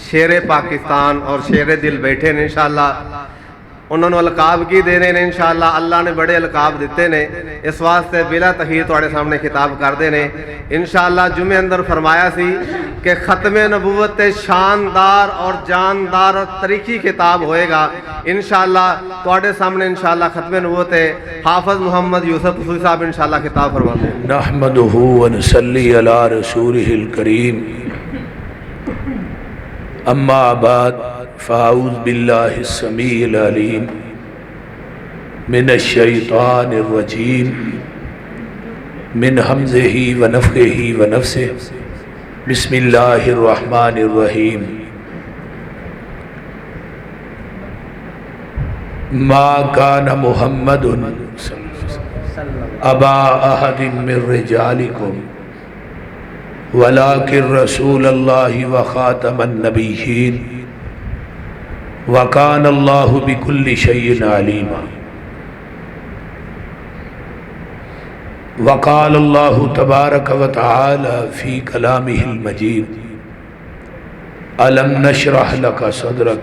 शेर पाकिस्तान और शेर दिल बैठे ने इंशाअल्लाह। उन्होंने अलकाब की देने ने इंशाअल्लाह। अल्लाह ने बड़े अलकाब दिते ने, इस वास्ते बिला तखीर तुहाडे सामने खिताब करते ने इंशाअल्लाह। जुमे अंदर फरमाया सी कि खत्मे नबूवत शानदार और जानदार और तरीकी किताब होएगा इंशाअल्लाह। तुहाडे सामने इंशाअल्लाह खत्मे नबूवत हाफिज मोहम्मद यूसुफ हुसैन साहब इंशाअल्लाह खिताब फरमाते हैं। नहमदुहु व नसल्ली अला रसूलिहिल करीम, अम्मा बाद, फ़ाऊज़ बिल्लाहिस समीइल अलीम मिनश शैतानिर रजीम, मिन हमज़िही व नफ़्ख़िही व नफ़्सिही, बिस्मिल्लाहिर रहमानिर रहीम। मा कान मुहम्मदुन अबा अहदिन मिर रिजालिकुम वलाकिन रसूलल्लाहि व खातमन नबिय्यीन व कान अल्लाहु बिकुल्लि शैइन अलीमा। व क़ाल अल्लाहु तबारक व तआला फ़ी कलामिहिल मजीद, अलम नशरह लका सदरक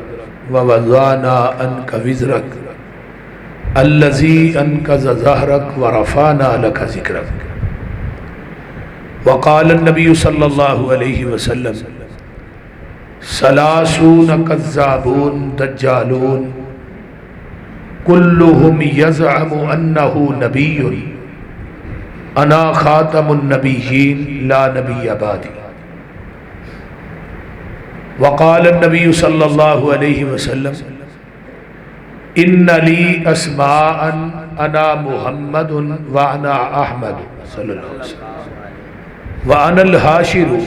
व वज़अना अन्का विज़रक अल्लज़ी अनक़ज़ ज़हरक व रफ़अना लका ज़िक्रक। वक़ाल नबी सल्लल्लाहु अलैहि वसल्लम, सलासून कज़्ज़ाबून दज्जालून कुल्लुहुम यज़अमु अन्नहु नबिय्युन अना ख़ातमुन नबिय्यीन ला नबिय्य बादी। वक़ाल नबी सल्लल्लाहु अलैहि वसल्लम, इन्ना ली अस्माअन अना मुहम्मदुन व अना अहमद सल्लल्लाहु अलैहि वसल्लम व अनल हाशिरु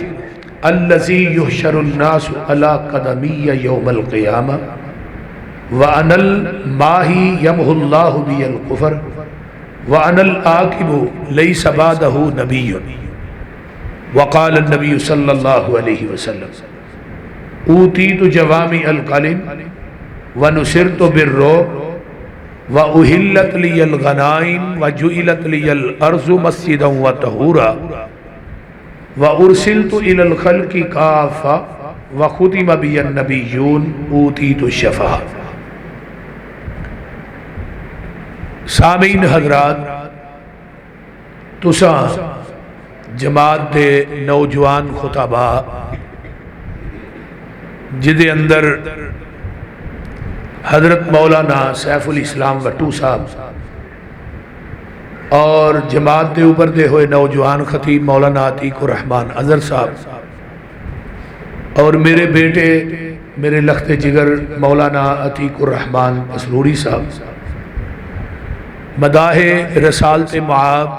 अल्लज़ी युहशरुन नासु अला क़दमिय्य यौमल क़ियामा व अनल माही यमहुल्लाहु बियल कुफ़र व अनल आकिबु लैसा बादहु नबिय्युन। वक़ाल नबी सल्लल्लाहु अलैहि वसल्लम, ऊतीतु जवामी अल कलिम व नुसिरतु बिर्रुब व उहिल्लत लियल गनाइम व जुइलत लियल अर्ज़ु मस्जिदन व तहूरा व उरसिलतु इलल खल्क़ि काफ़ा व खुतिम बियन नबिय्यून ऊतीतु शफ़ा। सामीन हज़रात, तुसां जमात दे नौजवान खुताबा जिदे अंदर हज़रत मौलाना सैफुल इस्लाम वट्टू साहब और जमात के उभरते हुए नौजवान खतीब मौलाना अतीकुर रहमान अज़हर साहब और मेरे बेटे मेरे लख्ते जिगर मौलाना अतीकुर रहमान असरूरी साहब, मदाहे रसालत मआब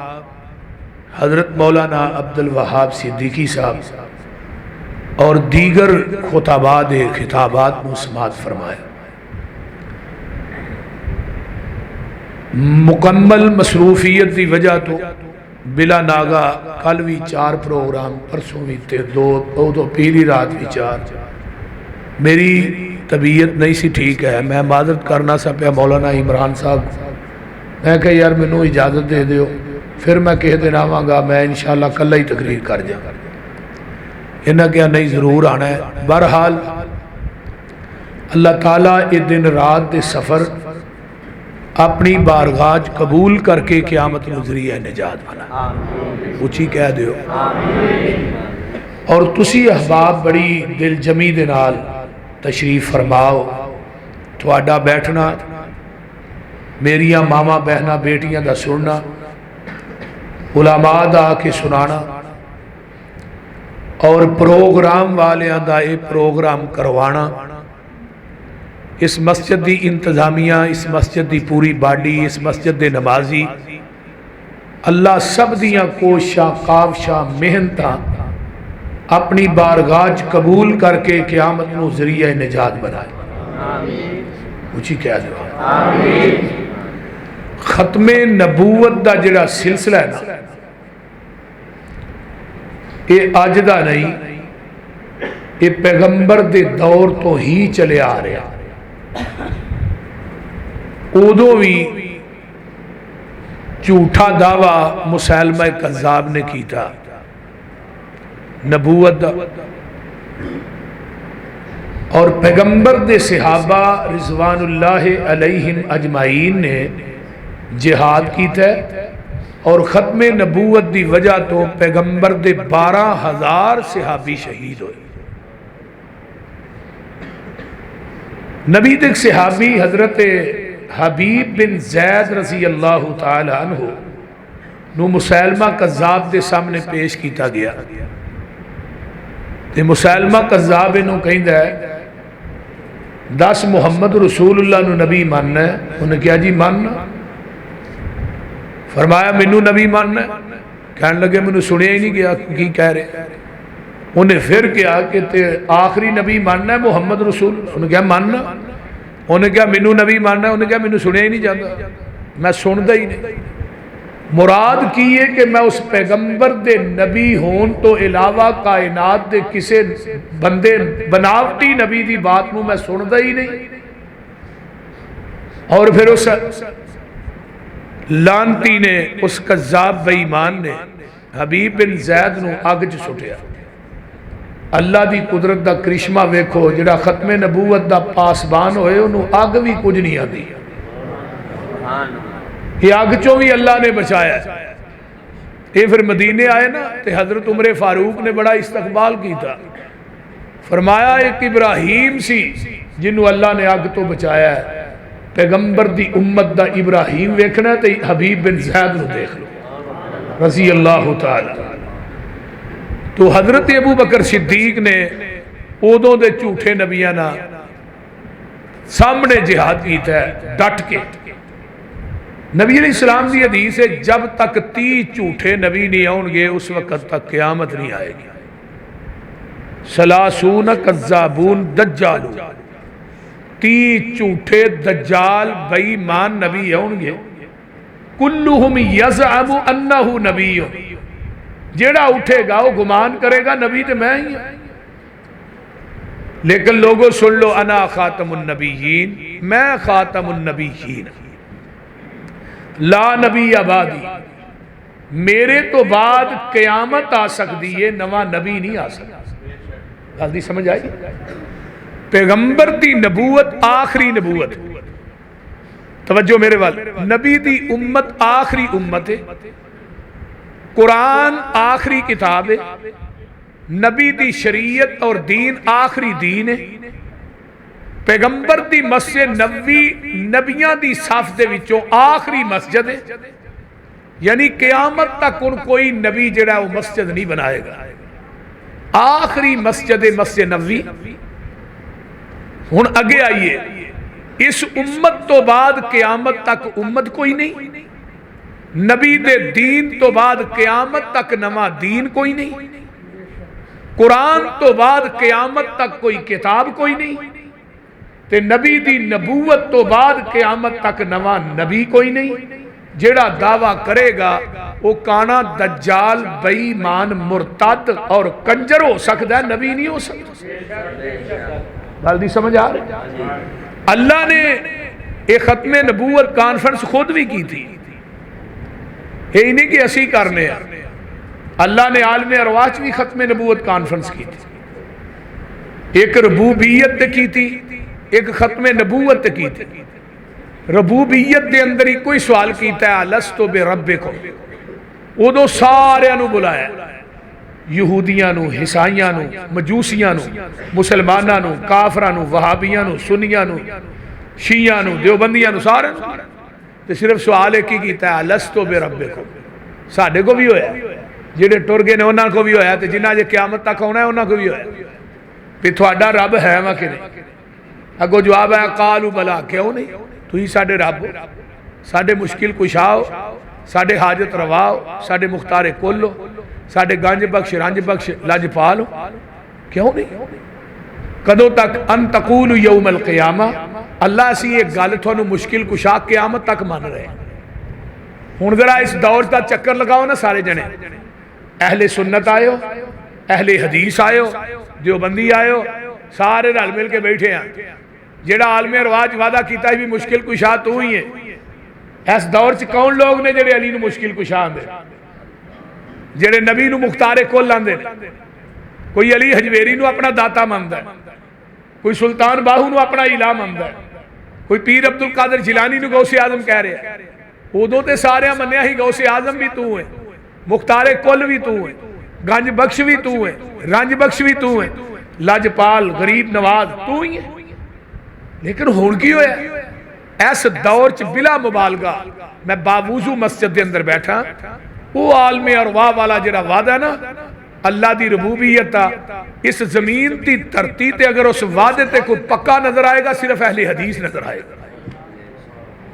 हज़रत मौलाना अब्दुल वहाब सिद्दीकी साहब और दीगर खुताबाद खिताबात में समात फरमाया। मुकम्मल मसरूफियत की वजह तो बिला नागा कल भी 4 प्रोग्राम, परसों भी 2, तो पहली रात भी 4। मेरी तबीयत नहीं सी ठीक है, मैं माजरत करना सा पाया मौलाना इमरान साहब। मैं कहा यार मैनू इजाज़त दे दियो, फिर मैं किसी दिन आवांगा, मैं इंशाअल्लाह कल्ला ही तकरीर कर जा। इन्हें क्या नहीं ज़रूर आना है। बहरहाल अल्लाह ताला ये दिन रात के सफ़र अपनी बारगाह कबूल करके क़यामत नूं ज़रिया निजात बना। उची कह दियो। और तुसी अहबाब बड़ी दिलजमी दे नाल तशरीफ फरमाओ। तुहाडा बैठना, मेरिया मावा बहना बेटियां दा सुनना, उलमा दा आके सुनाना और प्रोग्राम वालियां दा ये प्रोग्राम करवाना, इस मस्जिद की इंतजामिया, इस मस्जिद की पूरी बाडी, इस मस्जिद के नमाजी, अल्लाह सब दियां कोशिशां काविशां मेहनतां अपनी बारगाह कबूल करके क़यामत नूं ज़रिया निजात बनाए। उची कह दो। खत्मे नबूवत का जिहड़ा सिलसिला है ना, ये अज दा नहीं, ये पैगंबर के दौर तो ही चले आ रहा। उदों भी झूठा दावा मुसैलमा कज़्ज़ाब ने किया नबूवत दा, और पैगंबर दे सहाबा रिजवानुल्लाह अलैहिम अजमाइन ने जिहाद कीता और खत्मे नबूवत की वजह तो पैगंबर दे 12,000 सहाबी शहीद हुए। नबी दे सहाबी हजरत हबीब बिन जैद रजी अल्लाह तआला अन्हु नू मुसैलमा कज़्ज़ाब के सामने पेश किया गया ते मुसैलमा कज़्ज़ाब इनू कहंदा है 10 मुहम्मद रसूलुल्लाह नू नबी मानना है। उन्हें कहा जी मानना। फरमाया मैनू नबी मानना है। कहने लगे मैनू सुनिया ही नहीं गया की कह रहे। उन्हें फिर कहा कि ते आखिरी नबी मानना है मुहम्मद रसूल। उन्हें कहा मानना। उन्हें कहा मैनू नबी मानना है। उन्हें कहा मैनू सुनिया ही नहीं जाता, मैं सुनता ही नहीं। मुराद की है कि मैं उस पैगंबर दे नबी होने तो इलावा कायनात दे किसे बंदे बनावटी नबी की बात नू मैं सुनता ही नहीं। और फिर उस लानती ने, उस कज़्ज़ाब बेईमान ने हबीब बिन जैद नू अग च सुटिया। अल्लाह की कुदरत का करिश्मा वेखो, जिहड़ा खत्मे नबूवत का पासबान होए उन्होंने अग भी कुछ नहीं आती। ये अग चों भी अल्लाह ने बचाया। ये फिर मदीने आए ना तो हजरत उमर फारूक ने बड़ा इस्तकबाल किया। फरमाया एक इब्राहीम सी जिन्हों अल्लाह ने अग तो बचाया है। पैगंबर दी उम्मत दा इब्राहीम वेखना तो हबीब बिन जैद नू देख लो रजी अल्लाह तआला। तो हजरत अबू बकर सिद्दीक ने उदों दे झूठे नबियां ना सामने जिहाद किया डट के। नबी अलैहिस्सलाम की हदीस है जब तक 30 झूठे नबी नहीं आउणगे उस वक्त तक क़यामत नहीं आएगी। सलासून कज़्ज़ाबून दज्जालू, 30 झूठे दज्जाल बेईमान नबी आउणगे। कुल्लुहुम यज़अमु अन्नहु नबिय्युन, जेड़ा उठेगा वो गुमान करेगा नबी तो मैं ही हूं। लेकिन लोगों सुन लो, अना खातमुन नबिय्यीन, मैं खातमुन नबिय्यीन, ला नबी आबादी, मेरे तो बाद कयामत आ सकती है, नवा नबी नहीं आ सकता। गल दी समझ आई? पैगंबर दी नबूवत आखिरी नबूवत। तवज्जो मेरे वाल, नबी दी उम्मत आखिरी उम्मत है। कुरान आखिरी किताब है। नबी दी शरीयत और दीन आखिरी दीन है। पैगंबर दी मस्जिद नबवी नबियां दी सफ दे विचों आखिरी मस्जिद है। यानी क़यामत तक हुण कोई नबी जिहड़ा वो मस्जिद नहीं बनाएगा। आखिरी मस्जिद है मस्जिद नबवी। हुण अगे आइए, इस उम्मत तो बाद क़यामत तक उम्मत कोई नहीं। नबी दे दीन तो बाद क़यामत तक नवा दीन कोई नहीं। कुरान तो बाद क़यामत तक कोई किताब कोई नहीं। ते नबी दी नबूवत तो बाद क़यामत तक नवा नबी कोई नहीं। जेड़ा दावा करेगा वो काना दज्जाल बेईमान मुरतद और कंजर हो सकता है, नबी नहीं हो सकता। गल दी समझ आ रही? अल्लाह ने एक खत्मे नबूवत कॉन्फ्रेंस खुद भी की थी। यही नहीं कि असी करने। अल्लाह ने आलम अरवाह भी खत्मे नबूवत कॉन्फ्रेंस की थी। एक रबूबियत की थी, एक खत्मे नबूवत की थी। रबूबियत के अंदर ही कोई सवाल किया अलस्तु बिरब्बिकुम। उदों सारियां नू बुलाया, यहूदियां नू, ईसाइयां नू, मजूसियां नू, मुसलमानां नू, काफरां नू, वहाबियां नू, सुन्नियां नू, शियां नू, देवबंदियां नू, सारे तो सिर्फ सवाल एक ही किया अलस्तु बिरब्बिकुम। साडे को भी होया, जिहड़े टुर गए ने उन्हां को भी होया, ते जिन्हां जे क़यामत तक आउणा उन्हां को भी होया भी तुहाडा रब है वा कि नहीं। अगो जवाब है कालू बला, क्यों नहीं, तुसीं साडे रब हो, साडे मुश्किल कुशाओ, साडे हाजत रवाओ, साडे मुख्तारे कुल हो, साडे गंज बख्श रंज बख्श लजपाल हो, क्यों नहीं। कदों तक अन तकूलु यौमल क़ियामा, अल्लाह असीं ये गल तुहानूं मुश्किल कुशा क़यामत तक मन रहे। हुण जरा इस दौर का चक्कर लगाओ ना सारे जने, अहले सुन्नत आयो, अहले हदीस आयो, देवबंदी आयो, सारे रल मिल के बैठे हैं। जेड़ा आलम रवाज वादा किया भी मुश्किल कुशा तू ही है। इस दौर च कौन लोग ने जेड़े अली नूं मुश्किल कुशा आंदे, जेड़े नबी नूं मुख्तारे कुल आंदे ने। कोई अली हजवेरी नूं अपना दाता मनदा है, कोई सुल्तान बाहू नूं अपना इलाह मनदा है, कोई पीर अब्दुल कादिर जिलानी नूं गौसे आजम कह रहा है। उदों तो सारे मन्निया ही गौसे आजम भी तू है, मुख्तारे कुल भी तू है, गंज बख्श भी तू है, रंज बख्श भी तू है, लजपाल गरीब नवाज तू ही है। लेकिन हुण की होया इस दौर च बिला मुबालगा मैं बावजू मस्जिद के अंदर बैठा, वो आलमे अरवाह वाला जिहड़ा वादा ना अल्लाह की रबूबियत आ, इस जमीन की धरती ते अगर उस वादे ते कोई पक्का नजर आएगा सिर्फ अहले हदीस नजर आएगा।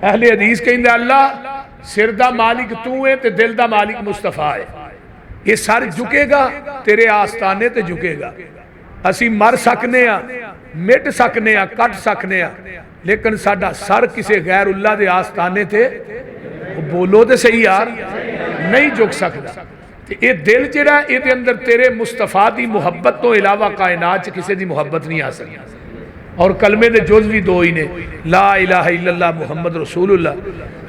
अहले हदीस कहंदे अल्लाह सिर दा मालिक तू है ते दिल दा मालिक मुस्तफा है। ये सर झुकेगा तेरे आस्थाने ते झुकेगा। असी मर सकने आ, मिट सकने आ, कट सकने आ, लेकिन साडा सर किसी गैर उल्लाह दे आस्थाने ते बोलो तो सही यार नहीं झुक सकता। ये दिल जिहड़ा इहदे अंदर तेरे मुस्तफा की मुहब्बत तो इलावा कायनात च किसी की मुहब्बत नहीं आ सकती। और कलमे दे जुज़ भी दो ही ने, ला इलाहा इल्लल्लाह मुहम्मद रसूलुल्लाह।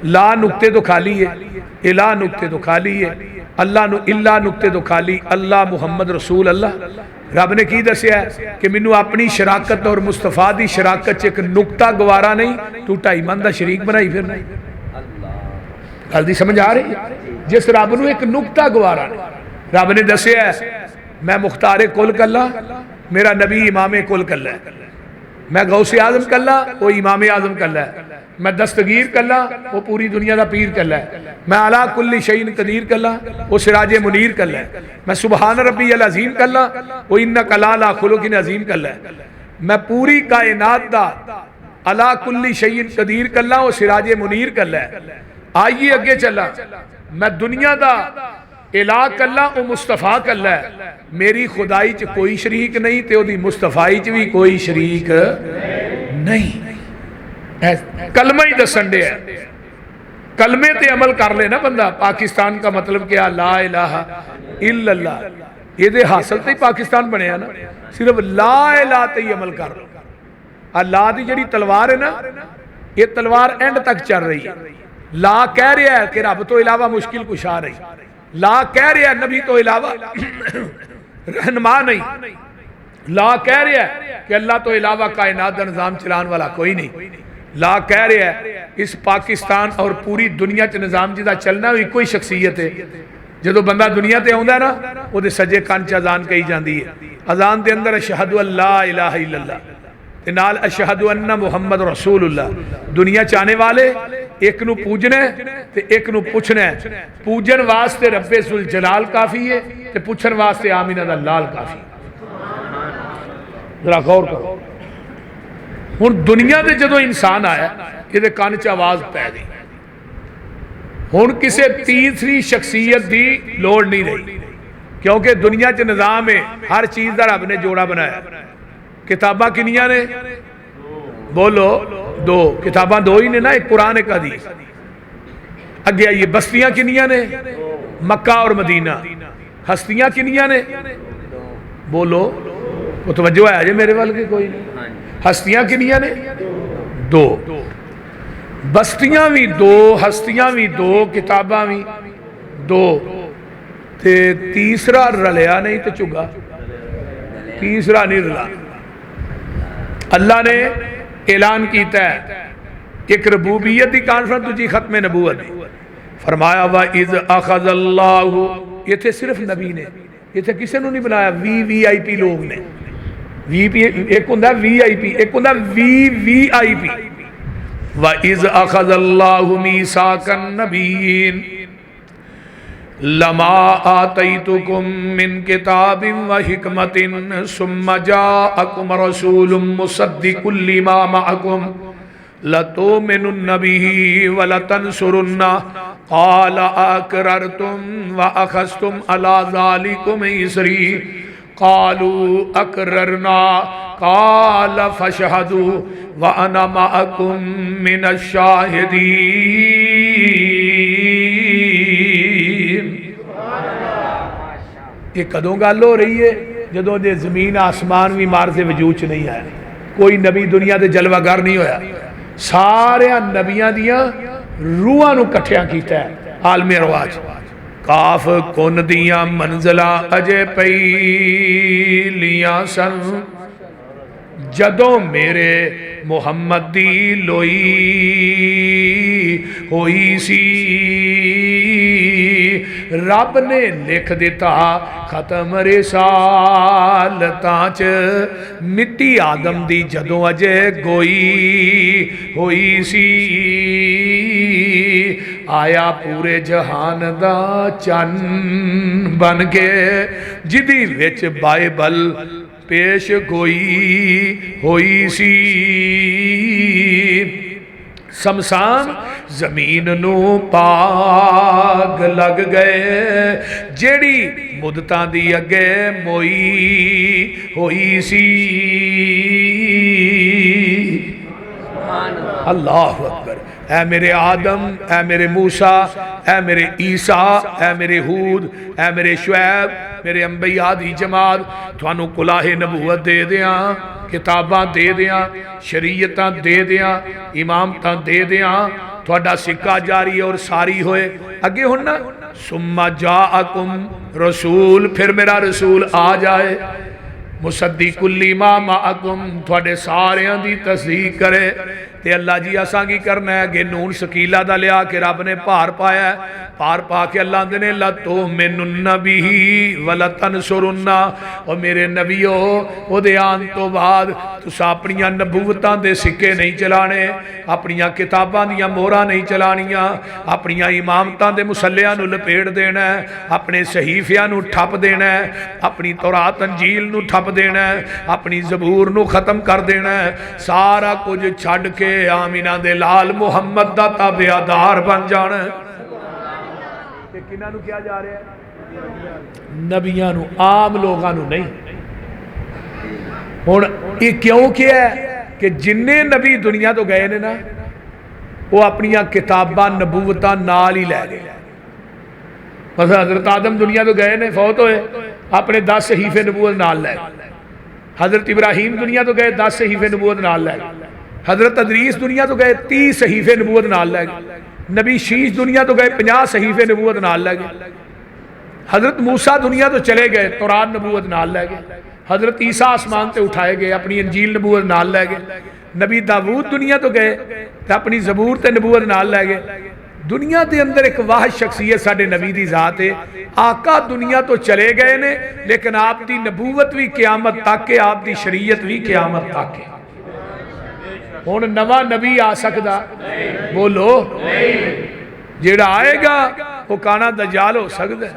ला नुक्ते तो खाली है, इला नुक्ते तो खाली है, अल्लाह इल्ला नुक्ते तो खाली, अल्लाह मुहम्मद रसूल अल्लाह। रब ने की दसिया कि मैनू अपनी शराकत और मुस्तफा की शराकत च एक नुक्ता गवारा नहीं, तू ढाई मन का शरीक बनाई फिरना। गल दी समझ आ रही है? जिस रब नूं एक नुक्ता गवारा नहीं। रब ने दसिया मैं मुख्तारे कुल कला, मेरा नबी इमामे कुल कला है, मैं गौसे आजम कला, वो इमामे आजम कला है, मैं दस्तगीर कला, वो पूरी दुनिया का पीर कला है, मैं अला कुल्ली शैइन कदीर कला, वो सिराजे मुनीर कला है, मैं सुबहान रब्बी अल अजीम कला, वो इन्नका ला खुलुकिन अजीम कला है, मैं पूरी कायनात दा अला कुल्ली शैइन कदीर कला, वो सिराजे मुनीर कला है। आइए अगे चला, मैं दुनिया दा इला कला, वो मुस्तफा कला है। मेरी खुदाई च कोई शरीक नहीं ते ओदी मुस्तफाई च भी कोई शरीक नहीं। कलमा ही दसन दे, कलमे ते अमल कर ले ना बंदा। पाकिस्तान का मतलब क्या? ला इलाहा इल्लल्लाह, ये हासिल ते ही पाकिस्तान बनया ना। सिर्फ ला इलाहा ते ही अमल कर लो। अल्लाह की जिहड़ी तलवार है ना, ये तलवार एंड तक चल रही है। ला कह रहा है कि रब तो इलावा मुश्किल कुशा नहीं, ला कह रहा है नबी तो इलावा रहनुमा नहीं, ला कह रहा है कि अल्लाह तो इलावा कायनात का निजाम चलाने वाला कोई नहीं, ला कह रहा है इस पाकिस्तान और पूरी दुनिया च निजाम जिहदा चलना वो इको ही शख्सियत है। जो बंदा दुनिया ते आउंदा ना, वो सज्जे कान च अजान कही जाती है। अजान के अंदर अशहदु अल्ला इलाहा इल्लल्लाह ते नाल अशहदु अन्ना मुहम्मद रसूलुल्लाह। दुनिया च आने वाले एक नू पूजना ते एक नू पुछना है। पूजन वास्ते रब्बे सुल जलाल काफी है ते पुछन वास्ते आमीना दा लाल काफी। जरा गौर करो, हुण दुनिया ते जदों इंसान आया ये कान च आवाज पै गई। हुण किसी तीसरी शख्सियत की लोड़ नहीं रही, क्योंकि दुनिया च निजाम है, हर चीज का रब ने जोड़ा बनाया। किताबां किनियां ने? बोलो दो। किताबां दो ही ने ना, एक कुरान एक हदीस। अगे आइए, बस्तियां किनियां ने? मक्का और मदीना। हस्तियां किनियां ने? बोलो, वो तवज्जो है जे मेरे वाल के कोई नहीं। हस्तियां किनियां ने? दो। बस्तियां भी दो, हस्तियां भी दो, किताबां भी दो, ते तीसरा रलिया नहीं तो चुगा, तीसरा नहीं रला। अल्लाह ने ऐलान किया है, एक रबूबियत की कॉन्फ्रेंस, दूजी खत्म नबूवत की। फरमाया वा इज़ अख़ज़ल्लाहु, इत्थे सिर्फ नबी ने, इत्थे किसी ने नहीं बनाया। VVIP लोग ने। एक होंदा VIP, एक होंदा VVIP। वा इज़ अख़ज़ल्लाहु मीसाकन नबीय्यीन लमा आतैतुकुम मिन किताबिन व हिकमतिन सुम्मा जाअकुम रसूलुम मुसद्दिकुल लिमा मअकुम लतुमिनुन्न बिही व लतंसुरुन्ना क़ाल अक़ररतुम व अख़ज़्तुम अला ज़ालिकुम इसरी क़ालू अक़ररना क़ाल फ़शहदू व अना मअकुम मिनश शाहिदीन। ये कदों गल हो रही है? जदों दे जमीन आसमान भी मार से वजूद च नहीं आया, कोई नबी दुनिया के जलवागर नहीं होया। सारे नबियां दियां रूहां नूं कट्ठियां कीता है आलमे रवाज। काफ कुन दियां मंजिला अजे पईलियां सन, जदों मेरे मुहम्मद दी लोई होई सी रब ने लिख दिता खत्म रिसालतां च मिट्टी आदम दी जदों अजे गोई होई सी आया पूरे जहान दा चन्न बन के जिदी विच बाइबल पेश गोई होई सी शमशान जमीन नू पाग लग गए जेड़ी मुदतां दी अगे मोई होई सी। अल्लाह अकबर। ऐ मेरे आदम, ऐ मेरे मूसा, ऐ मेरे ईसा, ऐ मेरे हूद, ऐ मेरे शुएब, मेरे अंबिया दी जमात थानू कुलाहे नबूवत दे दियां, किताबां दे दियां, शरीयतां दे दियां, इमामतां दे दियां, थोड़ा सिक्का जारी और सारी होए अगे हुन ना सुम्मा जाअकुम रसूल, फिर मेरा रसूल आ जाए मुसद्दिकुल मा माअकुम, थोड़े सारियां दी तस्दीक करे। ते अल्लाह जी असा की करना है अगे नून शकीला दा लिया के रब ने भार पाया, भार पा के अल्लाह आंदे ने लतो मिनुन्ना बिही वला तनसुरुन्ना, और मेरे नबीओ ओदे आन तो बाद तुसा अपनियां नबूवतां दे सिक्के नहीं चलाने, अपनियां किताबां दियां मोहरां नहीं चलानियां, अपनियां इमामतां दे मुसल्लियां नू लपेट देना है, अपने सहीफियां नू ठप देना है, अपनी तौरात अंजील नू ठप देना है, अपनी ज़बूर नू खत्म कर देना है, सारा कुछ छड़ के आमिना दे लाल मुहम्मद दा ताबेदार बन जाना है। किन्हां नू किया जा रहा है? नबियां नू, आम लोगां नू नहीं। हुण ये क्यों किया है कि जिन्ने नबी दुनिया तो गए ने ना वो अपनियां किताबां नबूवतां नाल ही लै गए। मतलब हजरत आदम दुनिया तो गए ने, फौत होए, अपने 10 सहीफे नबूवत नाल लै गए। हजरत इब्राहीम दुनिया तो गए 10 सहीफे नबूवत नाल लै गए। हजरत अदरीस दुनिया तो गए 30 सहीफे नबूवत नाल लै गए। नबी शीश दुनिया तो गए 50 सहीफे नबूवत नाल लै गए। हजरत मूसा दुनिया तो चले गए, तौरात नबूवत नाल लै गए। हजरत ईसा आसमान से उठाए गए, अपनी अंजील नबूवत नाल लै गए। नबी दाऊद दुनिया तो गए तो अपनी ज़बूर ते नबूवत नाल लै गए। दुनिया के अंदर एक वाहिद शख्सियत साडे नबी दी जात है। आका दुनिया तो चले गए ने लेकिन आपकी नबूवत भी क़यामत तक है, आपकी शरीयत भी क़यामत तक है। हुण नवा नबी आ सकदा? बोलो, जेड़ा आएगा वो काना दज्जाल हो सकदा।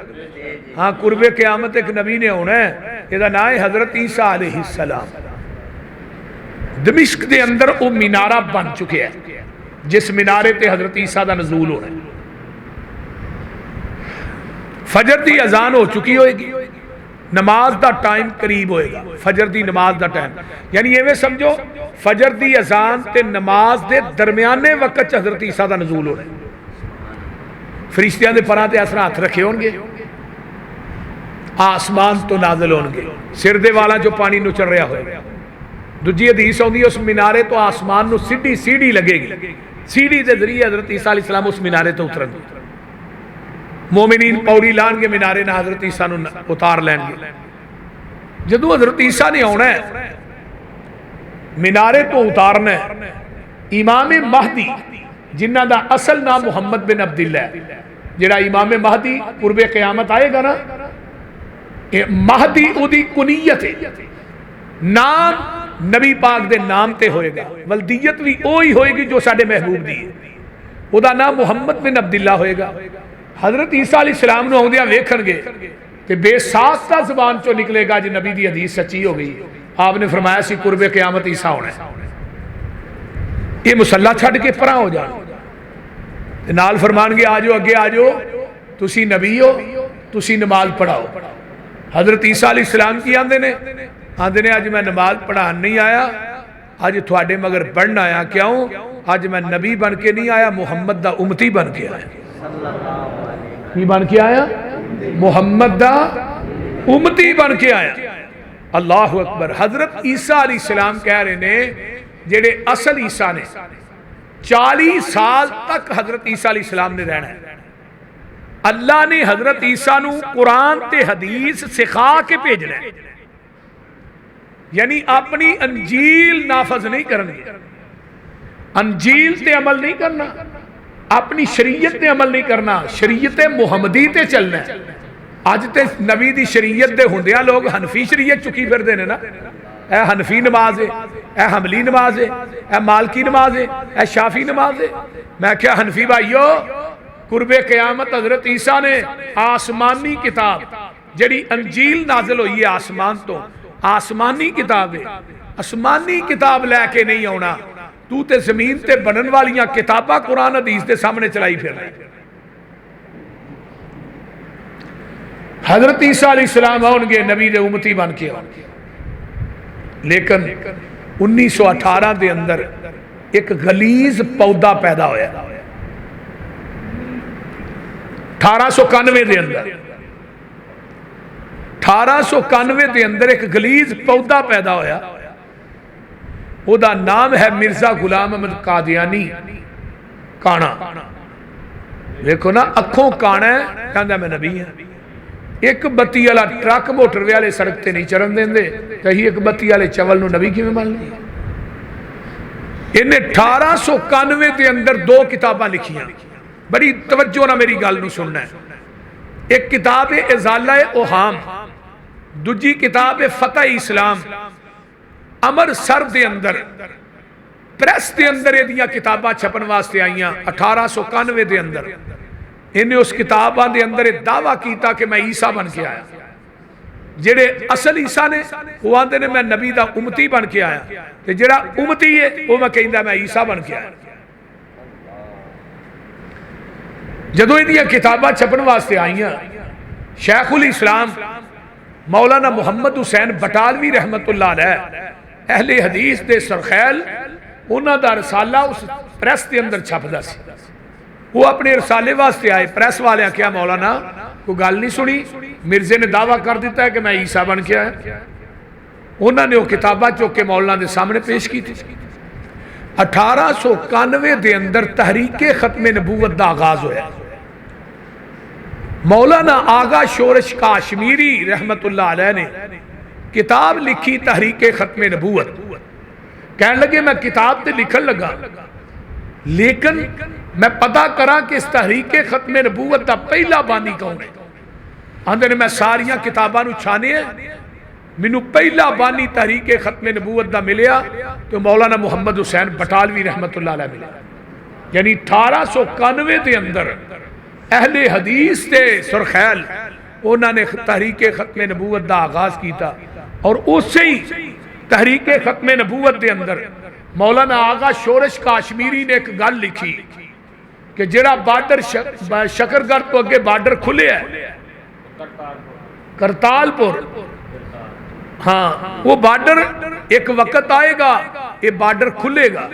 हाँ, कुर्बे क़यामत एक नबी ने होना है, इसदा नाम है हजरत ईसा अलैहिस्सलाम। दमिश्क के अंदर वो मीनारा बन चुके हैं जिस मीनारे ते हजरत ईसा का नजूल होना है। फजर की अजान हो चुकी होएगी, नमाज का टाइम करीब होएगा, फजर की नमाज का टाइम, यानी एवं समझो फजर की अजान ते नमाज के दरम्याने वक्त हजरत ईसा का नजूल होना है। फरिश्तियां दे परां ते असरा हथ रखे होंगे, आसमान तो नाज़िल होंगे, सिर दे वालों चो पानी नुचल रहा होएगा। दूजी हदीस आउंदी उस मीनारे तो आसमान नू सीधी सीढ़ी लगेगी, सीढ़ी के जरिए हजरत ईसा अलैहिस्सलाम उस मीनारे तो उतरनगे। मोमिनीन पौड़ी लाणगे मीनारे ना हजरत ईसा नू उतार लैणगे। जदों हजरत ईसा ने आना है मीनारे तो उतारना है, इमाम महदी जिन्हां दा असल नाम मुहम्मद बिन अब्दुल्लाह है, जिहड़ा इमाम महदी कुर्बे क़यामत आएगा ना, महदी उदी कुनीयत है, नाम नबी पाक दे नाम ते होएगा, वल्दियत भी वही होएगी जो साडे महबूब दी है, उहदा नाम मुहम्मद बिन अब्दुल्लाह होएगा। हजरत ईसा अलैहिस्सलाम नूं आउंदियां वेखणगे ते बेसाख्ता ज़बान चो निकलेगा जी नबी दी हदीस सच्ची हो गई। आपने फरमाया सी कुर्बे क़यामत ईसा होना है। ये मुसल्ला छड्ड के परां हो जाण ते नाल फरमानगे आ जाओ, अगे आ जाओ, तुसी नबी हो, तुसी नमाज पढ़ाओ। हजरत ईसा अलैहिस्सलाम की आंदे ने अज मैं नमाज पढ़ान नहीं आया, अज थोड़े मगर पढ़न आया। क्यों? अज मैं नबी बन के नहीं आया, मुहम्मद दा उम्मती बन के आया। की बन के आया? मुहम्मद दा उम्मती बन के आया। अल्लाह अकबर। हजरत ईसा अलैहिस्सलाम कह रहे ने जेड़े असल ईसा ने 40 साल तक हजरत ईसा अलैहिस्सलाम ने रहना है। अल्लाह ने हजरत ईसा नू कुरान ते हदीस सिखा के भेजना है। यानी अपनी अंजील नाफज नहीं करनी, अंजील ते अमल नहीं करना, अपनी शरीयत ते अमल नहीं करना, शरीयत मुहम्मदी ते चलना। अज ते नबी दी शरीयत दे हुंदियां लोग हनफी शरीयत चुकी फिरदे ने ना, ए हनफी नमाज है, ए हमली नमाज है, ए मालकी नमाज है, ए शाफी नमाज है। मैं क्या हनफी भाइयों, कुर्बे क़यामत हजरत ईसा ने आसमानी किताब जड़ी अंजील नाजिल हुई है आसमान तो, आसमानी किताब है, आसमानी किताब लैके नहीं आना, तू ते जमीन ते बनन वालियां किताबां कुरान हदीस के सामने चलाई फिर रही। हजरत ईसा अलैहिस्सलाम आउणगे नबी दे उम्मती बन के आउणगे, लेकिन 1918 के अंदर एक गलीज पौधा पैदा होया, 1891 के अंदर, 1891 के अंदर एक गलीज पौधा पैदा होया, उदा नाम है मिर्जा गुलाम अहमद कादियानी काना। देखो ना, अखों काना है, कहता मैं नबी हाँ। एक बत्ती वाला ट्रक मोटरवे वाले सड़क से नहीं चलन देंगे, कहीं एक बत्ती वाले चवल नू नबी किवें मान ली। इन्हें 1891 के अंदर 2 किताबां लिखियां, बड़ी तवज्जो ना मेरी गल नू सुनना है। एक किताब है इजाला ओहाम, दूजी किताब है फतह इस्लाम। अमृतसर के अंदर प्रेस के अंदर ये किताबां छपन वास्ते आईयां 1891 के अंदर। इन्हें उस किताबां के अंदर दावा किया कि मैं ईसा बन के आया। जेड़े असल ईसा ने वो आते ने मैं नबी का उम्मती बन के आया, ते जेड़ा उम्मती है वो मैं कहता मैं ईसा बन के आया। जदों इहदियां किताबां छपन वास्ते आईयां, शेखुल इस्लाम मौलाना मुहम्मद हुसैन बटालवी रहमतुल्लाह अलैह अहले हदीस दे सरखैल, उन्हां दा रसाला उस प्रेस के अंदर छपदा सी। वो अपने रसाले वास्ते आए, प्रेस वाले क्या मौलाना कोई गल नहीं सुनी, मिर्जे ने दावा कर दिता है कि मैं ईसा बन के आया। उन्होंने वो किताबा चुक के मौलाना के सामने पेश की थी। 1891 के अंदर तहरीके खत्मे नबूवत का आगाज होया। मौलाना आगा शोरश काश्मीरी रहमतुल्लाह अलैह ने किताब लिखी तहरीके खत्मे नबूवत। कह लगे मैं किताब ते लिखन लगा, लेकिन मैं पता करा कि इस तहरीके खत्मे नबूवत का पहला बानी कौन है। आंदे ने मैं सारिया किताबां नू छानिया, मैनू पहला बानी तहरीके खत्मे नबूवत का मिलिया तो मौलाना मुहम्मद हुसैन बटालवी रहमतुल्लाह अलैह मिला। यानी 1891 के अंदर अहले हदीस के सुरखैल उन्होंने तहरीके खत्मे नबूवत का आगाज किया। और उसे ही तहरीके खत्मे नबूवत के अंदर मौलाना आगा शोरश काश्मीरी ने एक गल लिखी कि जेड़ा बार्डर शकरगढ़ तो अगे बार्डर खुले है करतालपुर, हाँ वो बार्डर एक वक्त आएगा, ये बार्डर खुलेगा,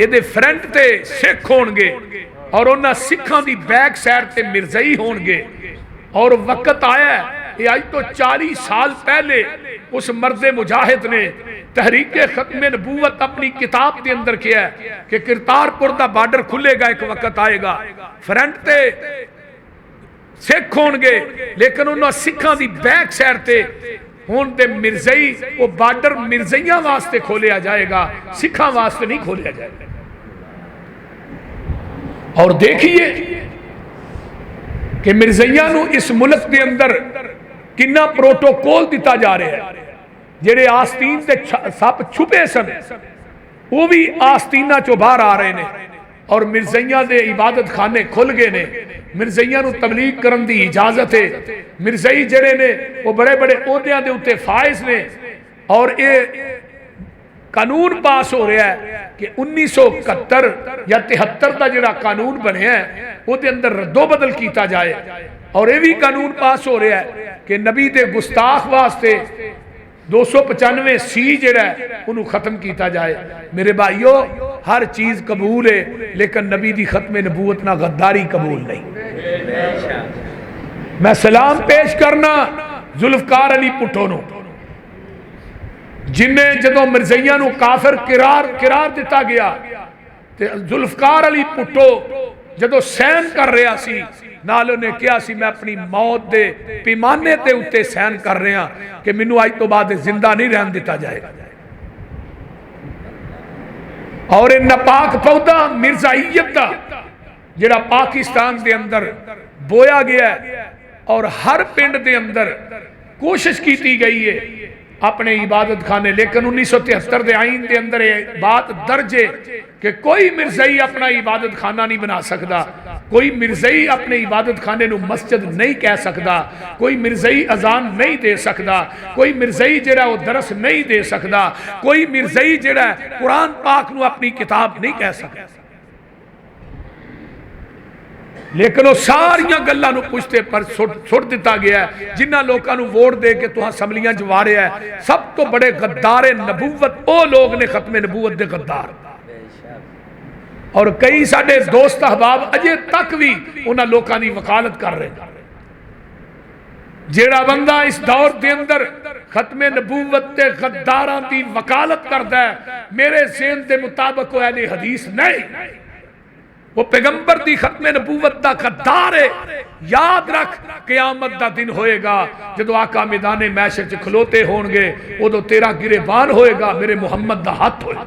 ये फ्रंट ते सिख होणगे और उन्हां सिखां दी बैक साइड ते मिर्ज़ई होणगे। और वक्त आया ये अज तो 40 साल पहले उस मर्दे मुजाहिद ने तहरीके खत्मे नबूवत अपनी किताब के अंदर किया कि करतारपुर का बार्डर खुलेगा, एक वक्त आएगा फ्रंट ते सिख होणगे, लेकिन उन्होंने सिखां दी बैक साइड ते हुण ते मिर्ज़ई, वो बार्डर मिर्ज़इयां वास्ते खोलिया जाएगा, सिखां वास्ते नहीं खोलिया जाएगा। और देखिए कि मिर्ज़इयां नू इस मुल्क के अंदर कितना प्रोटोकॉल दिता जा रहा है। जेड़े आस्तीन से सप छुपे सन वो भी आस्तीना चो बाहर आ रहे हैं और मिर्ज़इयां दे इबादत खाने खुल गए ने। मिर्ज़इयां नू तबलीग करन दी इजाजत है। मिर्ज़ई जेड़े ने वो बड़े बड़े ओहदियां दे उत्ते फाइज ने। और ये कानून पास हो रहा है कि 1971 या 73 का जो कानून बनया है उसके अंदर रद्दो बदल किया जाए। और यह भी कानून पास हो रहा है कि नबी के गुस्ताख वास्ते 295C जिहड़ा उन्होंने खत्म किया जाए। मेरे भाइयों हर चीज़ कबूल है, लेकिन नबी की खत्मे नबूवत ना गद्दारी कबूल नहीं। मैं सलाम पेश करना जुल्फकार अली भुट्टो नूं, जिन्हें जदों मिर्ज़इयां नूं काफिर करार दिता गया तो जुल्फकार अली भुट्टो जदों सहन कर रहा सी नाल उन्हें कहा सी मैं अपनी मौत के पैमाने के उत्ते सहन कर रहा कि मैनू अज तो बाद जिंदा नहीं रहन दिता जाएगा। और इन नापाक पौधा मिर्जाइयत का जिहड़ा पाकिस्तान के अंदर बोया गया और हर पिंड के अंदर कोशिश की गई है अपने इबादत खाने, लेकिन 1973 के आइन के अंदर ये बात दर्ज है कि कोई मिर्जई अपना इबादत खाना नहीं बना सकता, कोई मिर्जई अपने इबादत खाने नू मस्जिद नहीं कह सकता, कोई मिर्जई अजान नहीं दे सकता, कोई मिर्जई जिहड़ा वो दरस नहीं दे सकता, कोई मिर्जई जिहड़ा कुरान पाक नू अपनी किताब नहीं कह सकता। लेकिन वो सारिया गल्लां पुछते पर सुट दिता गया है। जिन्होंने लोगों को वोट दे के तुहां असम्बलियां च वारिया है, सब तो बड़े गद्दारे नबूवत वो लोग ने, खत्मे नबूवत के गद्दार। और कई साडे दोस्त अहबाब अजे तक भी उन्होंने लोगों की वकालत कर रहे हैं। जेड़ा बंदा इस दौर के अंदर खत्मे नबूवत के गद्दारां की वकालत करता है, मेरे ज़हन के मुताबिक वो अहले हदीस नहीं, वो पैगंबर दी खत्मे नबूवत दा गद्दार है। याद रख क़यामत दा दिन होएगा जदों आका मैदाने मैशर च खलोते होणगे, उदों तेरा गिरेबान होएगा, मेरे मुहम्मद दा हाथ होएगा।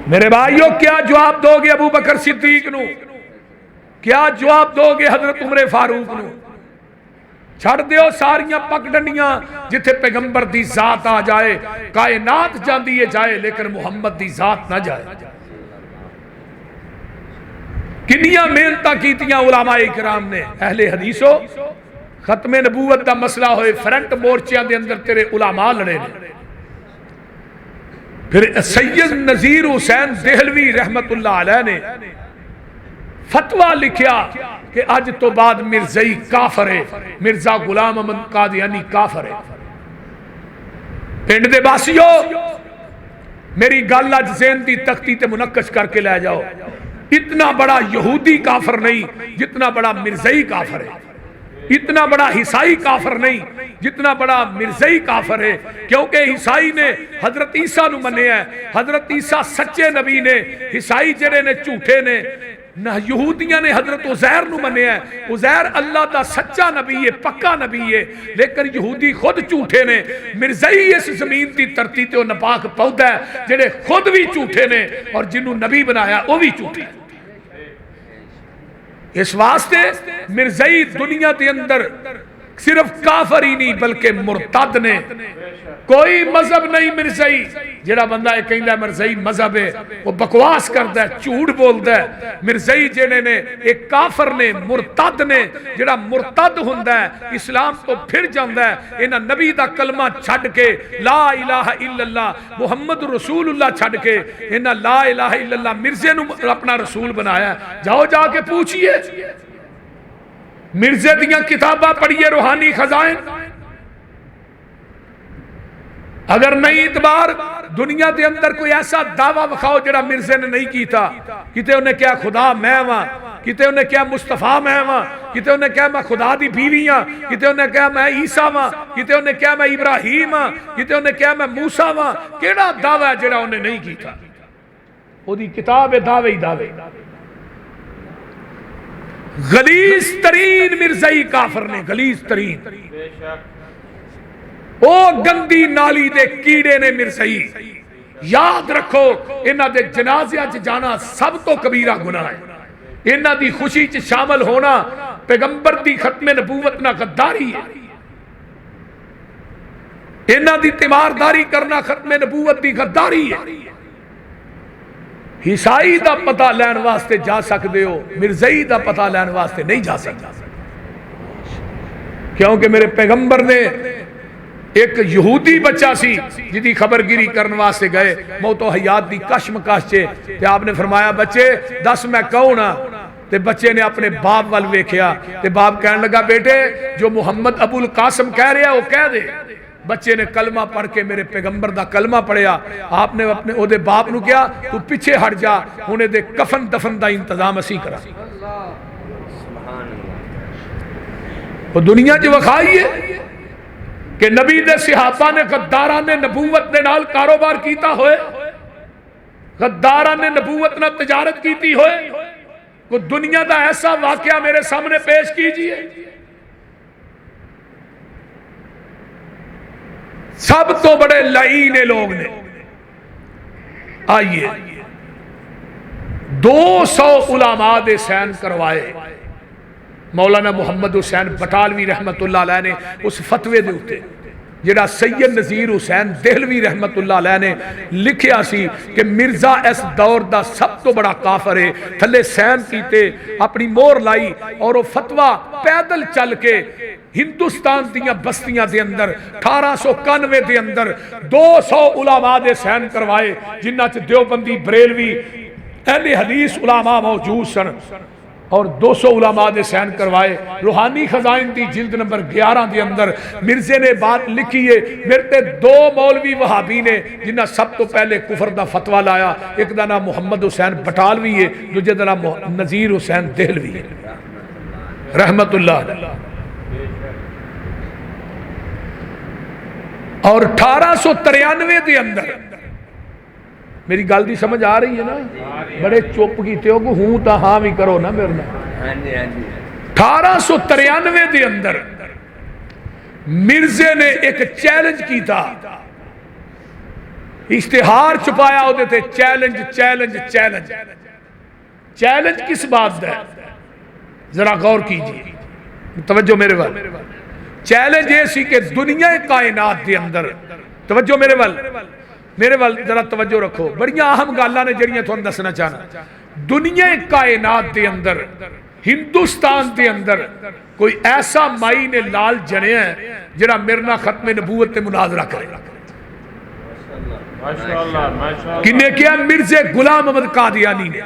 मेरे भाइयों, क्या जवाब दोगे अबू बकर सिद्दीक नू? क्या जवाब दोगे हजरत उमर फारूक नू? छड़ दियो सारियां पगडंडियां, जिथे पैगंबर दी जात आ जाए कायनात जाती है जाए, लेकिन मुहम्मद दी जात ना जाए। किन्नियां मेहनतां कीतियां उलमाए किराम ने। अहले हदीसो, खत्मे नबूवत दा मसला होए फ्रंट मोर्चियां दे अंदर तेरे उलमा लड़े ने। फिर सैयद नजीर हुसैन देहलवी रहमतुल्लाह अलैह ने फतवा लिखा कि अज तो बाद मिर्जई काफर है, मिर्जा गुलाम अहमद कादियानी काफर है। पिंड दे वासियो, मेरी गल अज ज़हन दी तख्ती ते मुनक्कश करके लै जाओ। इतना बड़ा यहूदी काफर नहीं जितना बड़ा मिर्जई काफर है, इतना बड़ा ईसाई काफर नहीं जितना बड़ा मिर्जई काफर है। क्योंकि ईसाई ने हजरत ईसा नू मन्निया है, हजरत ईसा सच्चे नबी ने, ईसाई जेड़े ने झूठे ने। ना यहूदियां ने हजरत उज़ैर नू मन्निया है, उज़ैर अल्लाह दा सच्चा नबी है, पक्का नबी है, लेकिन यहूदी खुद झूठे ने। मिर्जई इस जमीन की धरती ते नापाक पौधा है जेड़े खुद भी झूठे ने और जिन्हों नबी बनाया वो भी झूठे। इस वास्ते मिर्जई दुनिया के अंदर सिर्फ काफर ही नहीं बल्कि मुरतद ने। कोई मजहब नहीं मिर्जई। जेड़ा बंदा कहता मिर्जई मजहब है वो बकवास करता है, झूठ बोलता है। मिर्जई जेड़े ने एक काफर ने, मुरतद ने। जेड़ा मुरतद हुंदा है इस्लाम तो फिर जाता है, इन्हां नबी दा कलमा छड़ के ला इलाहा इल्लल्लाह मुहम्मद रसूलुल्लाह छड़ के इन्हां ला इलाहा इल्लल्लाह मिर्जे नू अपना रसूल बनाया। जाओ जाके पूछिए, मिर्जे दियां किताबां पढ़िए, रूहानी खजाइन। अगर नहीं इतबार दुनिया के अंदर कोई ऐसा दावा विखाओ जरा मिर्जे ने नहीं किया। किते उन्हें क्या खुदा मैं वां, किते उन्हें क्या मुस्तफा मैं वां, किते उन्हें क्या मैं खुदा दी बीवी हां, किते उन्हें क्या मैं ईसा वां, किते उन्हें क्या मैं इब्राहिम हां, किते उन्हें क्या मैं मूसा वां। केड़ा दावा है जरा उन्हें नहीं किया? ओदी किताब है दावे ही दावे। गलीज तरीन मिर्जई काफर ने, गलीज तरीन ओ गंदी नाली दे कीड़े ने मिर्जई। याद रखो, इन्हां दे जनाज़ियां च जाना सब तो कबीरा गुनाह है। इन्हां दी खुशी च शामिल होना पैगंबर दी खत्मे नबूवत ना गद्दारी है। इन्हां दी तीमारदारी करना खत्मे नबूवत दी गद्दारी है। ईसाई दा पता लैन वास्ते जा सकते हो, मिर्जई दा पता लैन वास्ते नहीं जा सकता। क्योंकि मेरे पैगंबर ने एक यहूदी बच्चा सी जिदी खबरगिरी करने वास्ते गए, मौतो हयात दी कशमकश च, ते आपने फरमाया बच्चे दस मैं कौन हाँ? ते बच्चे ने अपने बाप वाल वेख्या ते बाप कहने लगा बेटे जो मुहम्मद अबुल कासम कह रहा वो कह दे। बच्चे ने कलमा पढ़ के मेरे पैगंबर दा कलमा पढ़िया। आपने अपने ओदे बाप नू कहा तू पीछे हट जा, हुणे दे कफन दफन दा इंतजाम असी करा। वो दुनिया च विखाई है कि नबी दे सहाबा ने गद्दारा ने नबूवत दे नाल कारोबार कीता होए, गद्दारा ने नबूवत नाल तजारत कीती होए। कोई दुनिया का ऐसा वाकया मेरे सामने पेश कीजिए। सब तो बड़े लाईने लोग ने। आइए 200 उलामा दे सैन करवाए मौलाना मुहम्मद हुसैन बटालवी रहमतुल्लाह अलैह ने उस फतवे दे उत्ते जिहड़ा सैयद नज़ीर हुसैन देहलवी रहमतुल्लाह अलैह ने लिखिया सी कि मिर्जा इस दौर का सब तो बड़ा काफर है, थले सैन कीते अपनी मोहर लाई और वो फतवा पैदल चल के हिंदुस्तान दियां बस्तियां दे अंदर 1891 दे अंदर 200 उलामा दे सैन करवाए जिन्हां च देवबंदी बरेलवी अहले हदीस उलामा मौजूद सन और 200 उलामा दे सैन करवाए। रूहानी खजाइन दी जिल्द नंबर 11 के अंदर मिर्जे ने बात लिखी है। मेरे ते 2 मौलवी वहाबी ने जिन्हें सब तो पहले कुफर का फतवा लाया। एक का नाम मुहम्मद हुसैन बटालवी है, दूजे का नाम नज़ीर हुसैन देहलवी है रहमतुल्लाह। और 1893 के अंदर मेरी गल की समझ आ रही है ना? बड़े चुप कीते हो कि हूं तो हाँ भी करो ना मेरे नाल। 1893 के अंदर मिर्जे ने एक चैलेंज किया, इश्तिहार छुपाया उहदे ते चैलेंज चैलेंज चैलेंज। चैलेंज किस बात का है जरा गौर कीजिए, तवज्जो मेरे वाल। चैलेंज ये सी कि दुनिया कायनात के अंदर, तवज्जो मेरे वाल जरा तवज्जो रखो, बड़ियां अहम गल्लां ने जड़ियां तुहानूं दसना चाहना। दुनिया कायनात के अंदर हिंदुस्तान के अंदर कोई ऐसा माई ने लाल जनिया जिहड़ा मेरे नाल खत्मे नबूवत ते मुनाजरा करे। किन्ने किया? मिर्जे गुलाम अहमद कादियानी ने।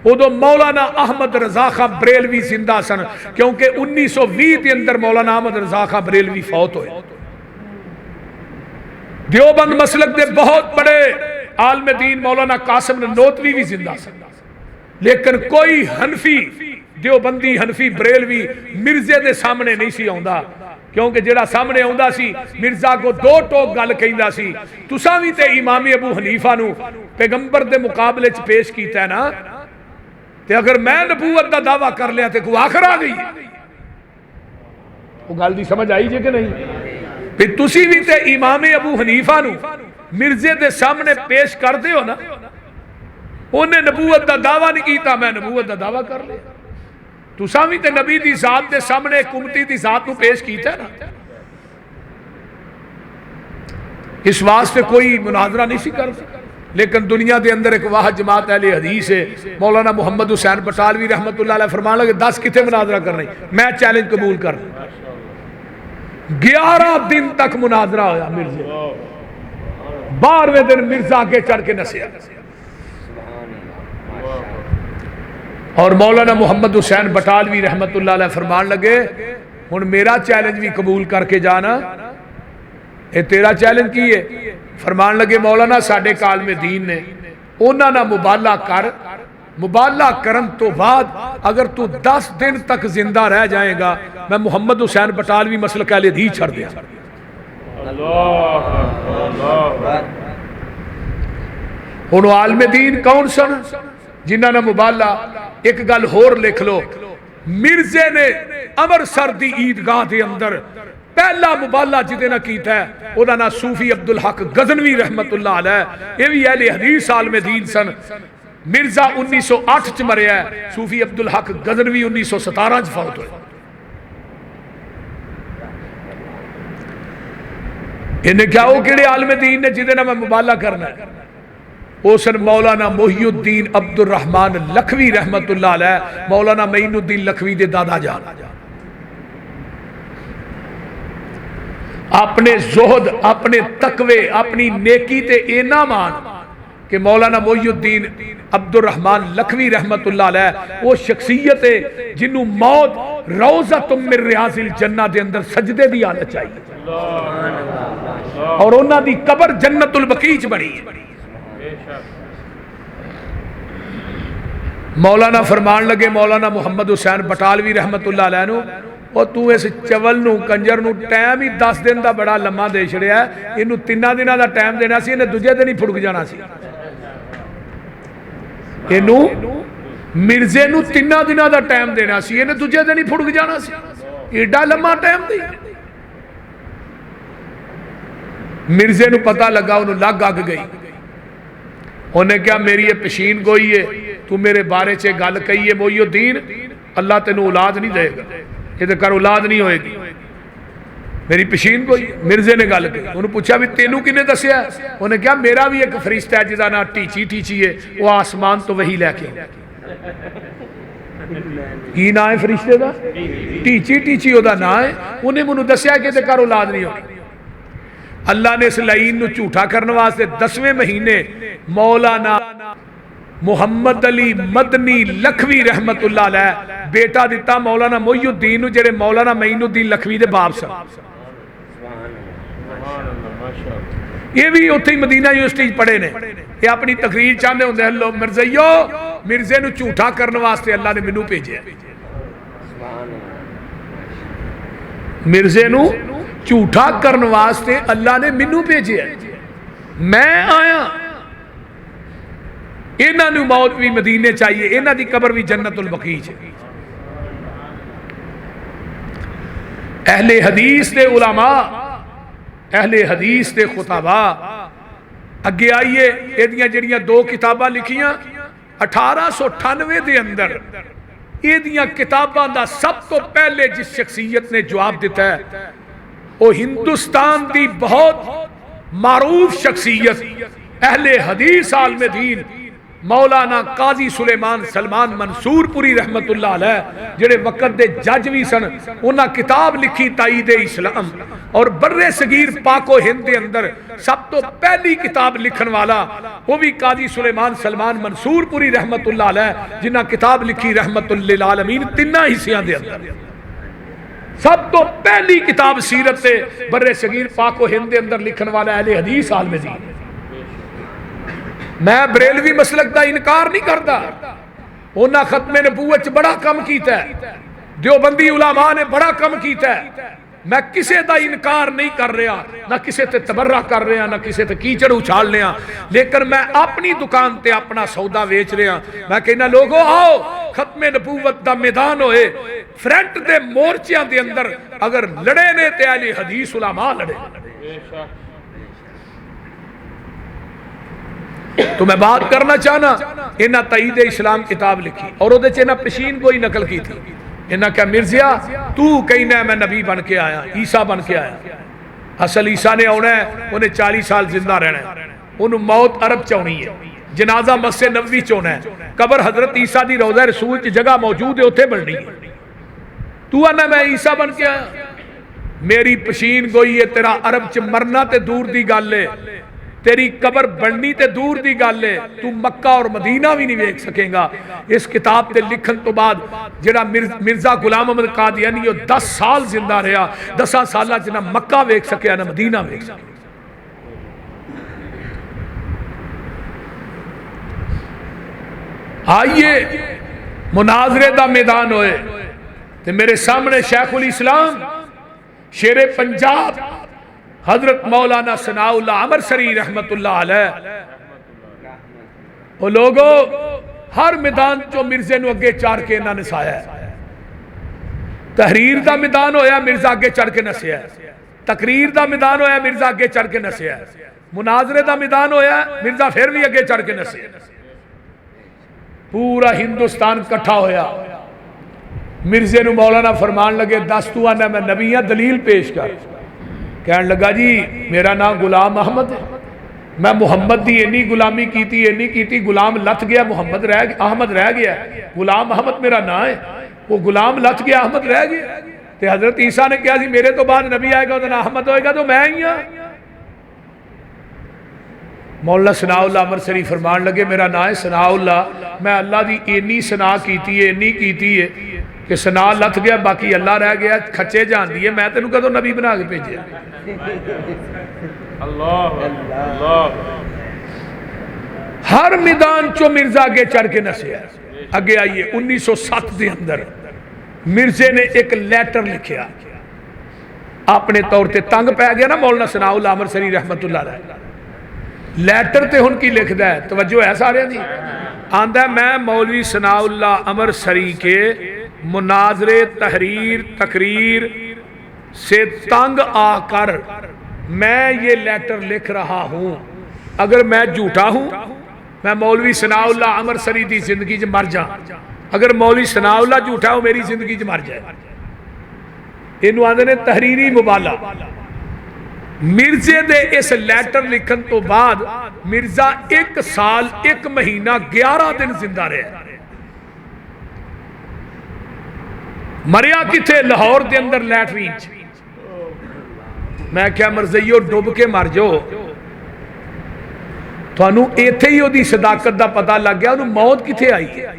उदो मौलाना अहमद रजा खां बरेलवी जिंदा सन, क्योंकि 1920 के अंदर मौलाना अहमद रजा खां बरेलवी फौत होए। देवबंद मसलक के बहुत बड़े आलम दीन मौलाना कासिम ननोतवी भी जिंदा सन, लेकिन कोई हनफी देवबंदी हनफी बरेलवी मिर्जे के सामने नहीं सी आउंदा, क्योंकि जेड़ा सामने आउंदा सी मिर्जा को 2 टोक गल कहिंदा सी। तुसां भी ते इमाम अबू हनीफा नूं पैगंबर के मुकाबले च पेश कीता ना, ते अगर मैं नबूवत का दावा कर लिया तो कोई आखिर आ गई। वो गल दी समझ आई जे कि नहीं? फिर तुसी भी ते इमाम अबू हनीफा नूं मिर्जे के सामने पेश करते हो ना, उन्हें नबूवत का दावा नहीं किया, मैं नबूवत का दावा कर लिया। तुसां भी ते नबी दी जात के सामने कुमती दी जात नूं पेश किया ना। इस वास्ते कोई मुनाजरा नहीं सी करता, लेकिन दुनिया के अंदर एक वाह जमात अहले हदीस है। मौलाना मुहम्मद हुसैन बटालवी रहमतुल्लाह अलैह फरमान लगे 10 कितने मुनाजरा करना, मैं चैलेंज कबूल कर। 11 दिन तक मुनाजरा होया मिर्जे, 12वें दिन मिर्जा आगे चढ़ के नसिया और मौलाना मुहम्मद हुसैन बटालवी रहमतुल्लाह अलैह फरमान लगे हुण मेरा चैलेंज भी कबूल करके जाना। ये तेरा चैलेंज की है? फरमान लगे मौलाना साडे कालमे दीन ने उन्हां नाल मुबाला कर, मुबाला करन तो बाद अगर तू 10 दिन तक जिंदा रह जाएगा मैं मुहम्मद हुसैन बटालवी मसलक अहले हदीस छड़ दिया। हुण आलमे दीन कौन सन जिन्हां नाल मुबाला? एक गल होर लिख लो, मिर्जे ने अमृतसर दी ईदगाह के अंदर पहला मुबाला जिदे ना कीता है ओदा नाम सूफी अब्दुल हक गजनवी रहमतुल्लाह अलैह, ये भी अहले हदीस आलमे दीन सन। मिर्जा 1908 च मरिया है, सूफी अब्दुल हक गजनवी 1917 च फौत हुए। इन्हें क्या वो किहड़े आलमे दीन ने जिदे नाल मैं मुबाला करना है? वो सन मौलाना मोहिउद्दीन अब्दुल रहमान लखवी रहमतुल्लाह अलैह, मौलाना मईनुद्दीन लखवी दे दादा जान। अपने जोहद, अपने तकवे, अपनी नेकी ते इना मान कि मौलाना मोहिउद्दीन अब्दुल रहमान लखवी रहमतुल्लाह अलैह वो शख्सियत है जिन्हों मौत रौज़तुम मिन रियाज़िल जन्नह दे अंदर सजदे दी हालत चाहिए और उन्हां दी कब्र जन्नतुल बकी च बनी है। मौलाना फरमान लगे मौलाना मुहम्मद हुसैन बटालवी रहमतुल्लाह अलैह नूं, और तू इस चवल नूं कंजर नूं टाइम ही 10 दिन का बड़ा लम्मा दे छड़िया, इनू 3 दिनों का टाइम देना सी, इन्हें दूजे दिन ही फुड़क जाना सी। इनू मिर्जे नूं 3 दिनों का टाइम देना सी, इन्हें दूजे दिन ही फुड़क जाना सी। एडा लम्मा टाइम दी। मिर्जे नूं पता लगा, उन्होंने लग अग गई। उन्हें क्या मेरी ये पशीन गोई है, तू मेरे बारे च गल कही है मोइनुद्दीन, अल्लाह तेनों औलाद नहीं देगा, ये कर औलाद नहीं होएगी, मेरी पशीन गोई। मिर्जे ने गल कही। उन्होंने पूछा भी तेनू किने दसिया? उन्हें क्या मेरा भी एक फरिश्ता है जिसका नाम टीची टीची है, वो आसमान तो वही लैके की ना है फरिश्ते का? टीची टीची ओदा ना है। उन्हें मैनू दसिया कि घर औलाद नहीं होगी। अल्लाह ने इस लाइन नूं झूठा करने वास्ते 10वें महीने मौलाना मुहम्मद अली मदनी लखवी रहमतुल्लाह अलैह बेटा दिता मौलाना मोइनुद्दीन नूं, जेड़े मौलाना मोइनुद्दीन लखवी दे बाप सन। ये भी उत्थे मदीना यूनिवर्सिटी पढ़े ने। ये अपनी तकरीर चाहते होंगे, लो मिर्जइयो, मिर्जे नूं झूठा करने वास्ते अल्लाह ने मैनू भेजे। मिर्जे नूं झूठा करने वास्ते अल्लाह ने मैनू भेजे। मैं आया, इन्हां नूं मौत भी मदीने चाहिए, इन्हां दी कबर भी जन्नतुल बकी च। अहले हदीस दे उलमा, अहले हदीस दे खुताबा अगे आइए। एदियां जड़ियां 2 किताबां लिखियां 1898 दे अंदर, एदियां किताबां दा सब तो पहले जिस शख्सियत ने जवाब दिता है वो हिंदुस्तान की बहुत मारूफ शख्सियत अहले हदीस आलमे दीन मौलाना काजी सुलेमान सलमान मंसूरपुरी रहमतुल्लाह अलैह, जेड़े वक़्त दे जज भी सन। उन्हां किताब लिखी ताईद इस्लाम, और बर्रे सगीर पाको हिंद के अंदर सब तो पहली किताब लिखन वाला वो भी काजी सुलेमान सलमान मंसूरपुरी रहमतुल्लाह अलैह, जिन्हां किताब लिखी रहमतुल लिल आलमीन 3 हिस्सियां दे अंदर। सब तो पहली किताब सीरत से बर्रे सगीर पाको हिंद के अंदर लिखन वाला अहले हदीस आलमे दीन। मैं बरेलवी मसलक का इनकार नहीं करता, उन्हें खत्मे नबूवत बड़ा कम किया है, देवबंदी उलमा ने बड़ा कम किया है। मैं किसी का इनकार नहीं कर रहा, ना किसी ते तबर्रा कर रहा, ना किसी ते कीचड़ उछाल रहा, लेकिन मैं अपनी दुकान ते अपना सौदा वेच रहा। मैं कहना लोगो आओ खत्मे नबूवत का मैदान होए, फ्रंट दे मोर्चियां दे अंदर अगर लड़े ने ते अहले हदीस उलमा लड़े। तो मैं बात करना चाहना, इन्हें तईद इस्लाम किताब लिखी और उहदे च इन्हें पशीन कोई नकल की थी। इन्हें क्या मिर्जिया तू कहना मैं नबी बन के आया, ईसा बन के आया। असल ईसा ने आना है, उन्हें 40 साल जिंदा रहना है, उन्होंने मौत अरब च आनी है, जनाजा मस्जिद नबवी च होना है, कबर हजरत ईसा की रोज़ा रसूल च जगह मौजूद है, उत्थे बननी है। तू आना मैं ईसा बन के आया, मेरी पशीन गोई है, तेरा अरब च मरना ते दूर दी गल है, तेरी कबर बननी ते दूर दी गल है, तू मक्का और मदीना भी नहीं वेख सकेगा। इस किताब के लिखन तो बाद जेड़ा मिर्जा गुलाम अहमद कादियानी 10 साल जिंदा रहा, 10 साल च ना मक्का वेख सकिया ना मदीना वेख सकिया। आइए मुनाजरे का मैदान होए तो मेरे सामने शेखुल इस्लाम शेरे पंजाब हजरत मौलाना सनाउल्लाह अमरसरी रहमतुल्लाह अलैह, वो लोगो हर मैदान चो मिर्जे नूं अगे चढ़ के इन्हां नसाया। तहरीर का मैदान होया, मिर्जा अगे चढ़ के नसिया। तकरीर का मैदान होया, मिर्जा अगे चढ़ के नसिया। मुनाजरे का मैदान होया, मिर्जा फिर भी अगे चढ़ के नसिया। पूरा हिंदुस्तान कट्ठा होया। मिर्जे नूं मौलाना फरमान लगे, दस तू आना मैं नबी हां, दलील पेश कर। कहन लगा जी मेरा नाम गुलाम अहमद है, मैं मुहम्मद की इन्नी गुलामी की, गुलाम लथ गया, मुहम्मद रह गया, अहमद रह गया, गुलाम अहमद मेरा नाम है, वो गुलाम लथ गया, अहमद रह गया। तो हजरत ईसा ने कहा मेरे तो बाद नबी आएगा, उसका नाम अहमद होएगा, तो मैं ही हाँ। मौलाना सनाउल्लाह अमरसरी फरमान लगे मेरा नाम है सनाउल्लाह, मैं अल्लाह की इन्नी सना की है कि सना लथ गया, बाकी अल्लाह रह गया, खच्चे जानती है, मैं तेन कदों नबी बना के भेजे। हर मैदान चो मिर्जा अगे चढ़ के नसिया। अगे आइए 1907 के अंदर मिर्जे ने एक लैटर लिखिया, अपने तौर पर तंग पै गया ना मौलाना सनाउल्लाह अमरसरी रहमतुल्लाह अलैह, लैटर तो हुण की लिखदा है, तवज्जो है सारियां दी। आंदा मैं मौलवी सनाउल्ला अमरसरी के मुनाजरे तहरीर तकरीर से तंग आकर मैं ये लेटर लिख रहा हूं। अगर मैं झूठा हूं, मैं मौलवी सनाउल्ला अमरसरी की जिंदगी च मर जा, अगर मौलवी सनाउल्ला झूठा हो मेरी जिंदगी च मर जाए। इनू आंदे ने तहरीरी मुबाला। मिर्जे दे इस लैटर लिखन तो बाद मिर्जा 1 साल 1 महीना 11 दिन जिंदा रहा। मरिया किथे? लाहौर के अंदर लैटरीन च। मैं क्या मरजईयो डुब के मर जाओ, थानू इत्थे ही उहदी सदाकत का पता लग गया उन्होंने मौत किथे आई है।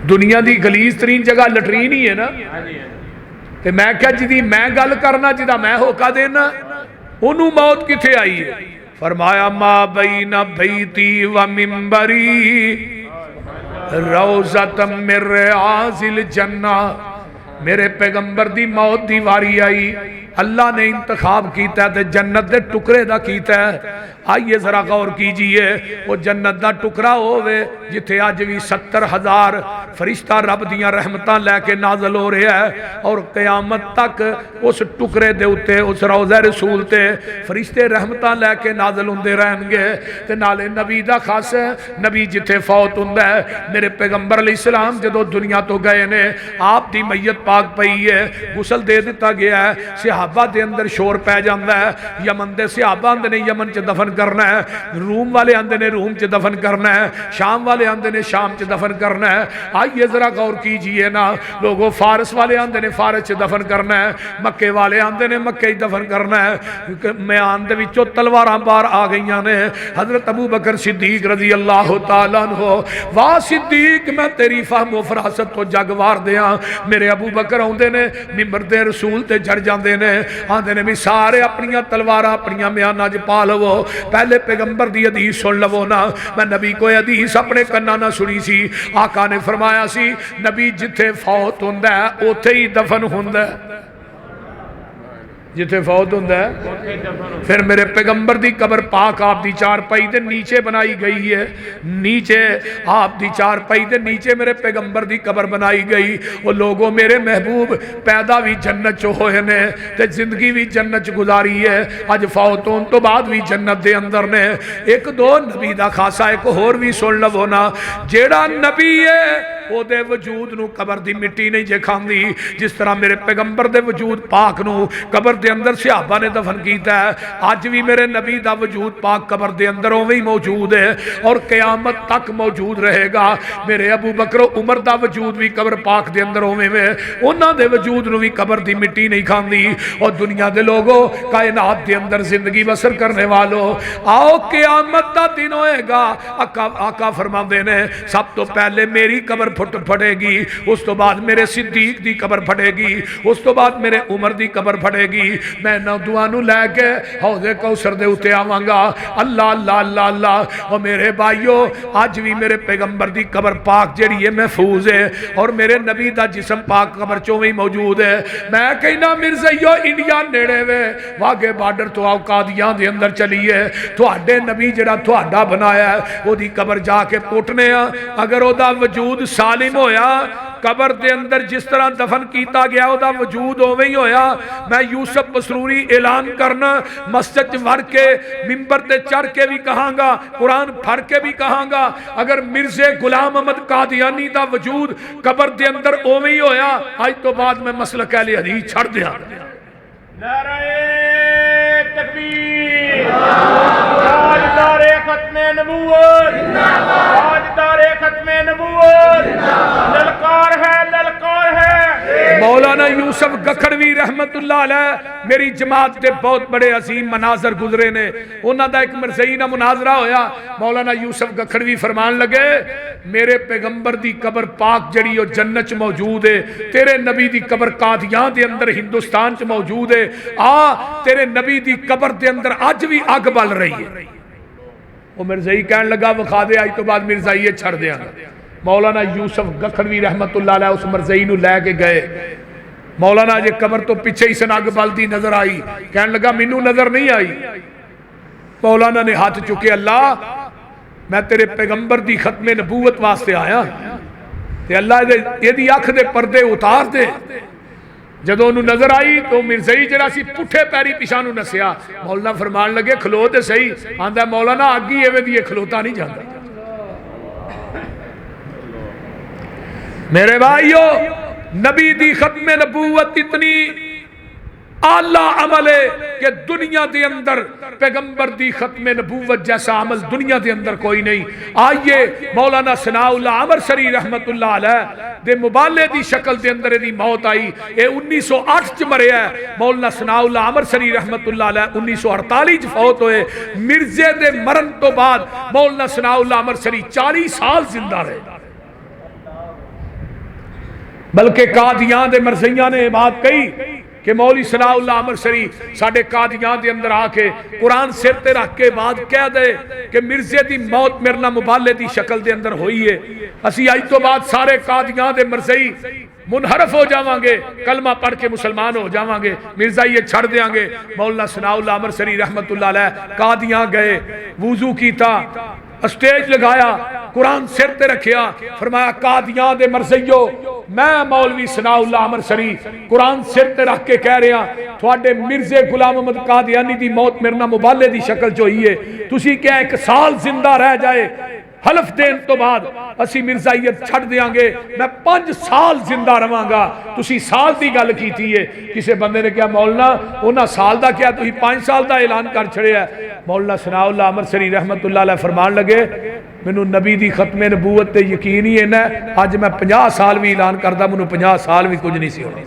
दुनिया की गलीज तरीन जगह लटरीन ही है ना। ते मैं क्या जिदी मैं गल करना, जिदा मैं होका देना, उन्होंने मौत किथे आई है। फरमाया मा बैना बैती व मिंबरी रौज़तम मिर रियाज़िल जन्ना। मेरे पैगंबर दी मौत दी वारी आई, अल्लाह ने इंतखाब किया तो जन्नत के टुकड़े का किया। आइए जरा गौर कीजिए, वो जन्नत का टुकड़ा होवे जिथे अज भी 70,000 फरिश्ता रब दियां रहमतां लैके नाजल हो रहा है, और कयामत तक उस टुकड़े दे उत्ते उस रौज़ा रसूल ते फरिश्ते रहमतां लैके नाजल होंदे रहणगे। ते नाले नबी दा खास है, नबी जिथे फौत हुंदा है, मेरे पैगंबर अलैहिस्सलाम जदों दुनिया तो गए ने, आप दी मैयत पाक पई है, गुसल दे दिता गया है, सहाबा दे अंदर शोर पै जांदा है। यमन दे सहाबा आंदे ने यमन च दफन करना है, रूम वाले आंदे ने रूम च दफन करना है, शाम वाले आंदे ने शाम च दफन करना है। आइए जरा गौर कीजिए ना लोगों, फारस वाले आंदे ने फारस च दफन करना है, मक्के वाले आंदे ने मक्के दफन करना है। म्यान दे विचों तलवारां बाहर आ गईयां ने। हजरत अबू बकर सिद्दीक रजी अल्लाह तआला अन्हु, वाह सिद्दीक मैं तेरी फहम फरासत तो जग वार दियां। मेरे अबू बकर आउंदे ने मिंबर दे रसूल ते चढ़ जांदे ने, आंदे ने भी सारे अपनियां तलवारां अपनियां म्यानां च पा लवो, पहले पैगंबर दी हदीस सुन लवो ना। मैं नबी कोई हदीस अपने कन्ना ना सुनी सी। आका ने फरमाया सी नबी जिथे फौत हुंदा है उथे ही दफन हुंदा है, जिथे फौत होंदा है। फिर मेरे पैगंबर दी कबर पाक आप दी चारपाई दे नीचे बनाई गई है, नीचे आप दी चारपाई दे नीचे मेरे पैगंबर दी कबर बनाई गई। वो लोगों मेरे महबूब पैदा भी जन्नत च होए ने ते जिंदगी भी जन्नत च गुजारी है, अज फौत होने तो बाद भी जन्नत दे अंदर ने। एक दो नबी दा खासा एक होर भी सुन लवो ना, जेड़ा नबी है ओदे वजूद नू कबर दी मिट्टी नहीं जे खांदी, जिस तरह मेरे पैगंबर दे वजूद पाक नू कबर दे अंदर सहाबा ने दफन किया है, अज भी मेरे नबी दा वजूद पाक कबर दे अंदर उवें ही मौजूद है और क़यामत तक मौजूद रहेगा। मेरे अबू बकर उमर दा वजूद भी कबर पाक दे अंदर उवें में, उन्हां दे वजूद नू भी कबर दी मिट्टी नहीं खांदी। और दुनिया दे लोगों, कायनात दे अंदर जिंदगी बसर करने वालों, आओ क़यामत दा दिन होएगा। आका फरमांदे ने सब तो पहले मेरी कबर फटेगी, उस तो बाद मेरे सिद्दीक दी कबर फटेगी, उस तो बाद मेरे उमर दी कबर फटेगी। मैं नौदुआ नू लैके हौज़े कौसर दे उत्ते आवांगा। अल्लाह अल्लाह अल्लाह अल्लाह। और मेरे भाइयों, अज भी मेरे पैगंबर दी कबर पाक जिहड़ी है महफूज है और मेरे नबी दा जिस्म पाक कबर चों भी मौजूद है। मैं कहना मिर्ज़इयो इंडिया नेड़े वे, वाघे बार्डर तो आओ कादियां दे अंदर चलीए, तुहाडे नबी जिहड़ा तुहाडा बनाया है ओदी कबर जाके पुटने आ। अगर ओदा वजूद सालिम होया, कबर दे अंदर जिस तरह दफन किया गया ओदा वजूद उवें ही होया। मैं यूसुफ मसरूरी ऐलान करना, मस्जिद च वड़ के मिंबर ते चढ़ के भी कहांगा, कुरान फड़ के भी कहांगा, अगर मिर्जे गुलाम अहमद कादियानी दा वजूद कबर दे अंदर उवें ही होया, आज तो बाद मैं मसलक अहले हदीस छड़ दिया। नारे तकबीर, ताजदारे खत्मे नबूवत, ताजदारे खत्मे नबूवत, ललकार है, ललकार है। मौलाना यूसुफ गखड़वी रहमतुल्लाह अलैह मेरी जमात के बहुत बड़े असीम मनाजर गुजरे ने। उन्हां दा एक मरज़ई ना मुनाजरा होया, मौलाना यूसुफ गखड़वी फरमान लगे मेरे पैगंबर दी कबर पाक जड़ी ओ जन्नत च मौजूद है, तेरे नबी दी कबर कादियां दे अंदर हिंदुस्तान च मौजूद है। आ तेरे नबी दी कबर दे अंदर अज भी अग बल रही है। वो मिर्ज़ाई कहन लगा विखा दे, अज तो बाद मिर्ज़ाई छड़ देंगे। मौलाना यूसुफ गखड़वी रहमतुल्लाह अलैह उस मरज़ई नू लैके गए। मौलाना जे कबर तो पिछे ही सन अग बलदी नजर आई, कहन लगा मैनू नजर नहीं आई। मौलाना ने हाथ चुके, अल्लाह मैं तेरे पैगंबर की खत्मे नबूवत वास्ते आया, ते अल्लाह इहदी अख दे पर्दे उतार दे। जदों उन्होंने नजर आई तो मिर्जई जरा सी पुठे पैरी पिछा नसिया। मौलाना फरमान लगे खलो तो सही, आंदा मौलाना अग ही एवं दी खलोता नहीं जाता। मेरे भाइयों, नबी दी खत्मे नबूवत इतनी आला अमल है कि दुनिया के अंदर पैगंबर दी खत्मे नबूवत जैसा अमल दुनिया के अंदर कोई नहीं। आइए मौलाना सनाउल्लाह अमरसरी रहमतुल्लाह अलैह दे मुबाले दी शक्ल के अंदर दी मौत आई। ये 1908 च मरिया है। मौलाना सनाउल्लाह अमरसरी रहमतुल्लाह अलैह 1948 च फौत होए। मिर्जे दे मरण तो बाद मौलाना सनाउल्लाह अमरसरी 40 साल जिंदा रहे। बल्कि कादियां दे मरज़ियां ने बात कही कि मौली सनाउल्लाह अमरसरी साडे कादियां दे अंदर आके कुरान सिर ते रख के बाद कह दे कि मिर्जे दी मौत मेरे नाल मुबाले दी शक्ल दे अंदर हुई है, असी अज तो बाद सारे कादियां दे मरज़ई मुनहरफ हो जावांगे, कलमा पढ़ के मुसलमान हो जावांगे, मिर्जा ये छड़ देंगे। मौलाना सनाउल्लाह अमरसरी रहमतुल्लाह अलैह कादियां गए, वुजू कीता, स्टेज लगाया, कुरान सिर ते रखिया, फरमाया कादियां दे मरज़इयो मैं मौलवी सनाउल्लाह अमरसरी कुरान सिर ते रख के कह रहा थोड़े मिर्जे गुलाम अहमद कादियानी दी मौत मेरे नाल मुबाले दी शक्ल च होई है, तुसी क्या 1 साल जिंदा रह जाए हलफ देन तो बाद असी मिर्जाइयत छड़ देंगे, मैं 5 साल जिंदा रवांगा, तुसी साल की गल की है। किसी बंदे ने कहा मौलाना उन्हें साल का क्या, तुसी 5 साल का ऐलान कर छड़िया। मौलाना सनाउल्लाह अमरसरी रहमतुल्लाह अलैह फरमान लगे मैनू नबी की खत्मे नबूवत ते यकीन ही इन्ना, अज मैं 50 साल भी ऐलान करता, मैनू 50 साल भी कुछ नहीं सी होना।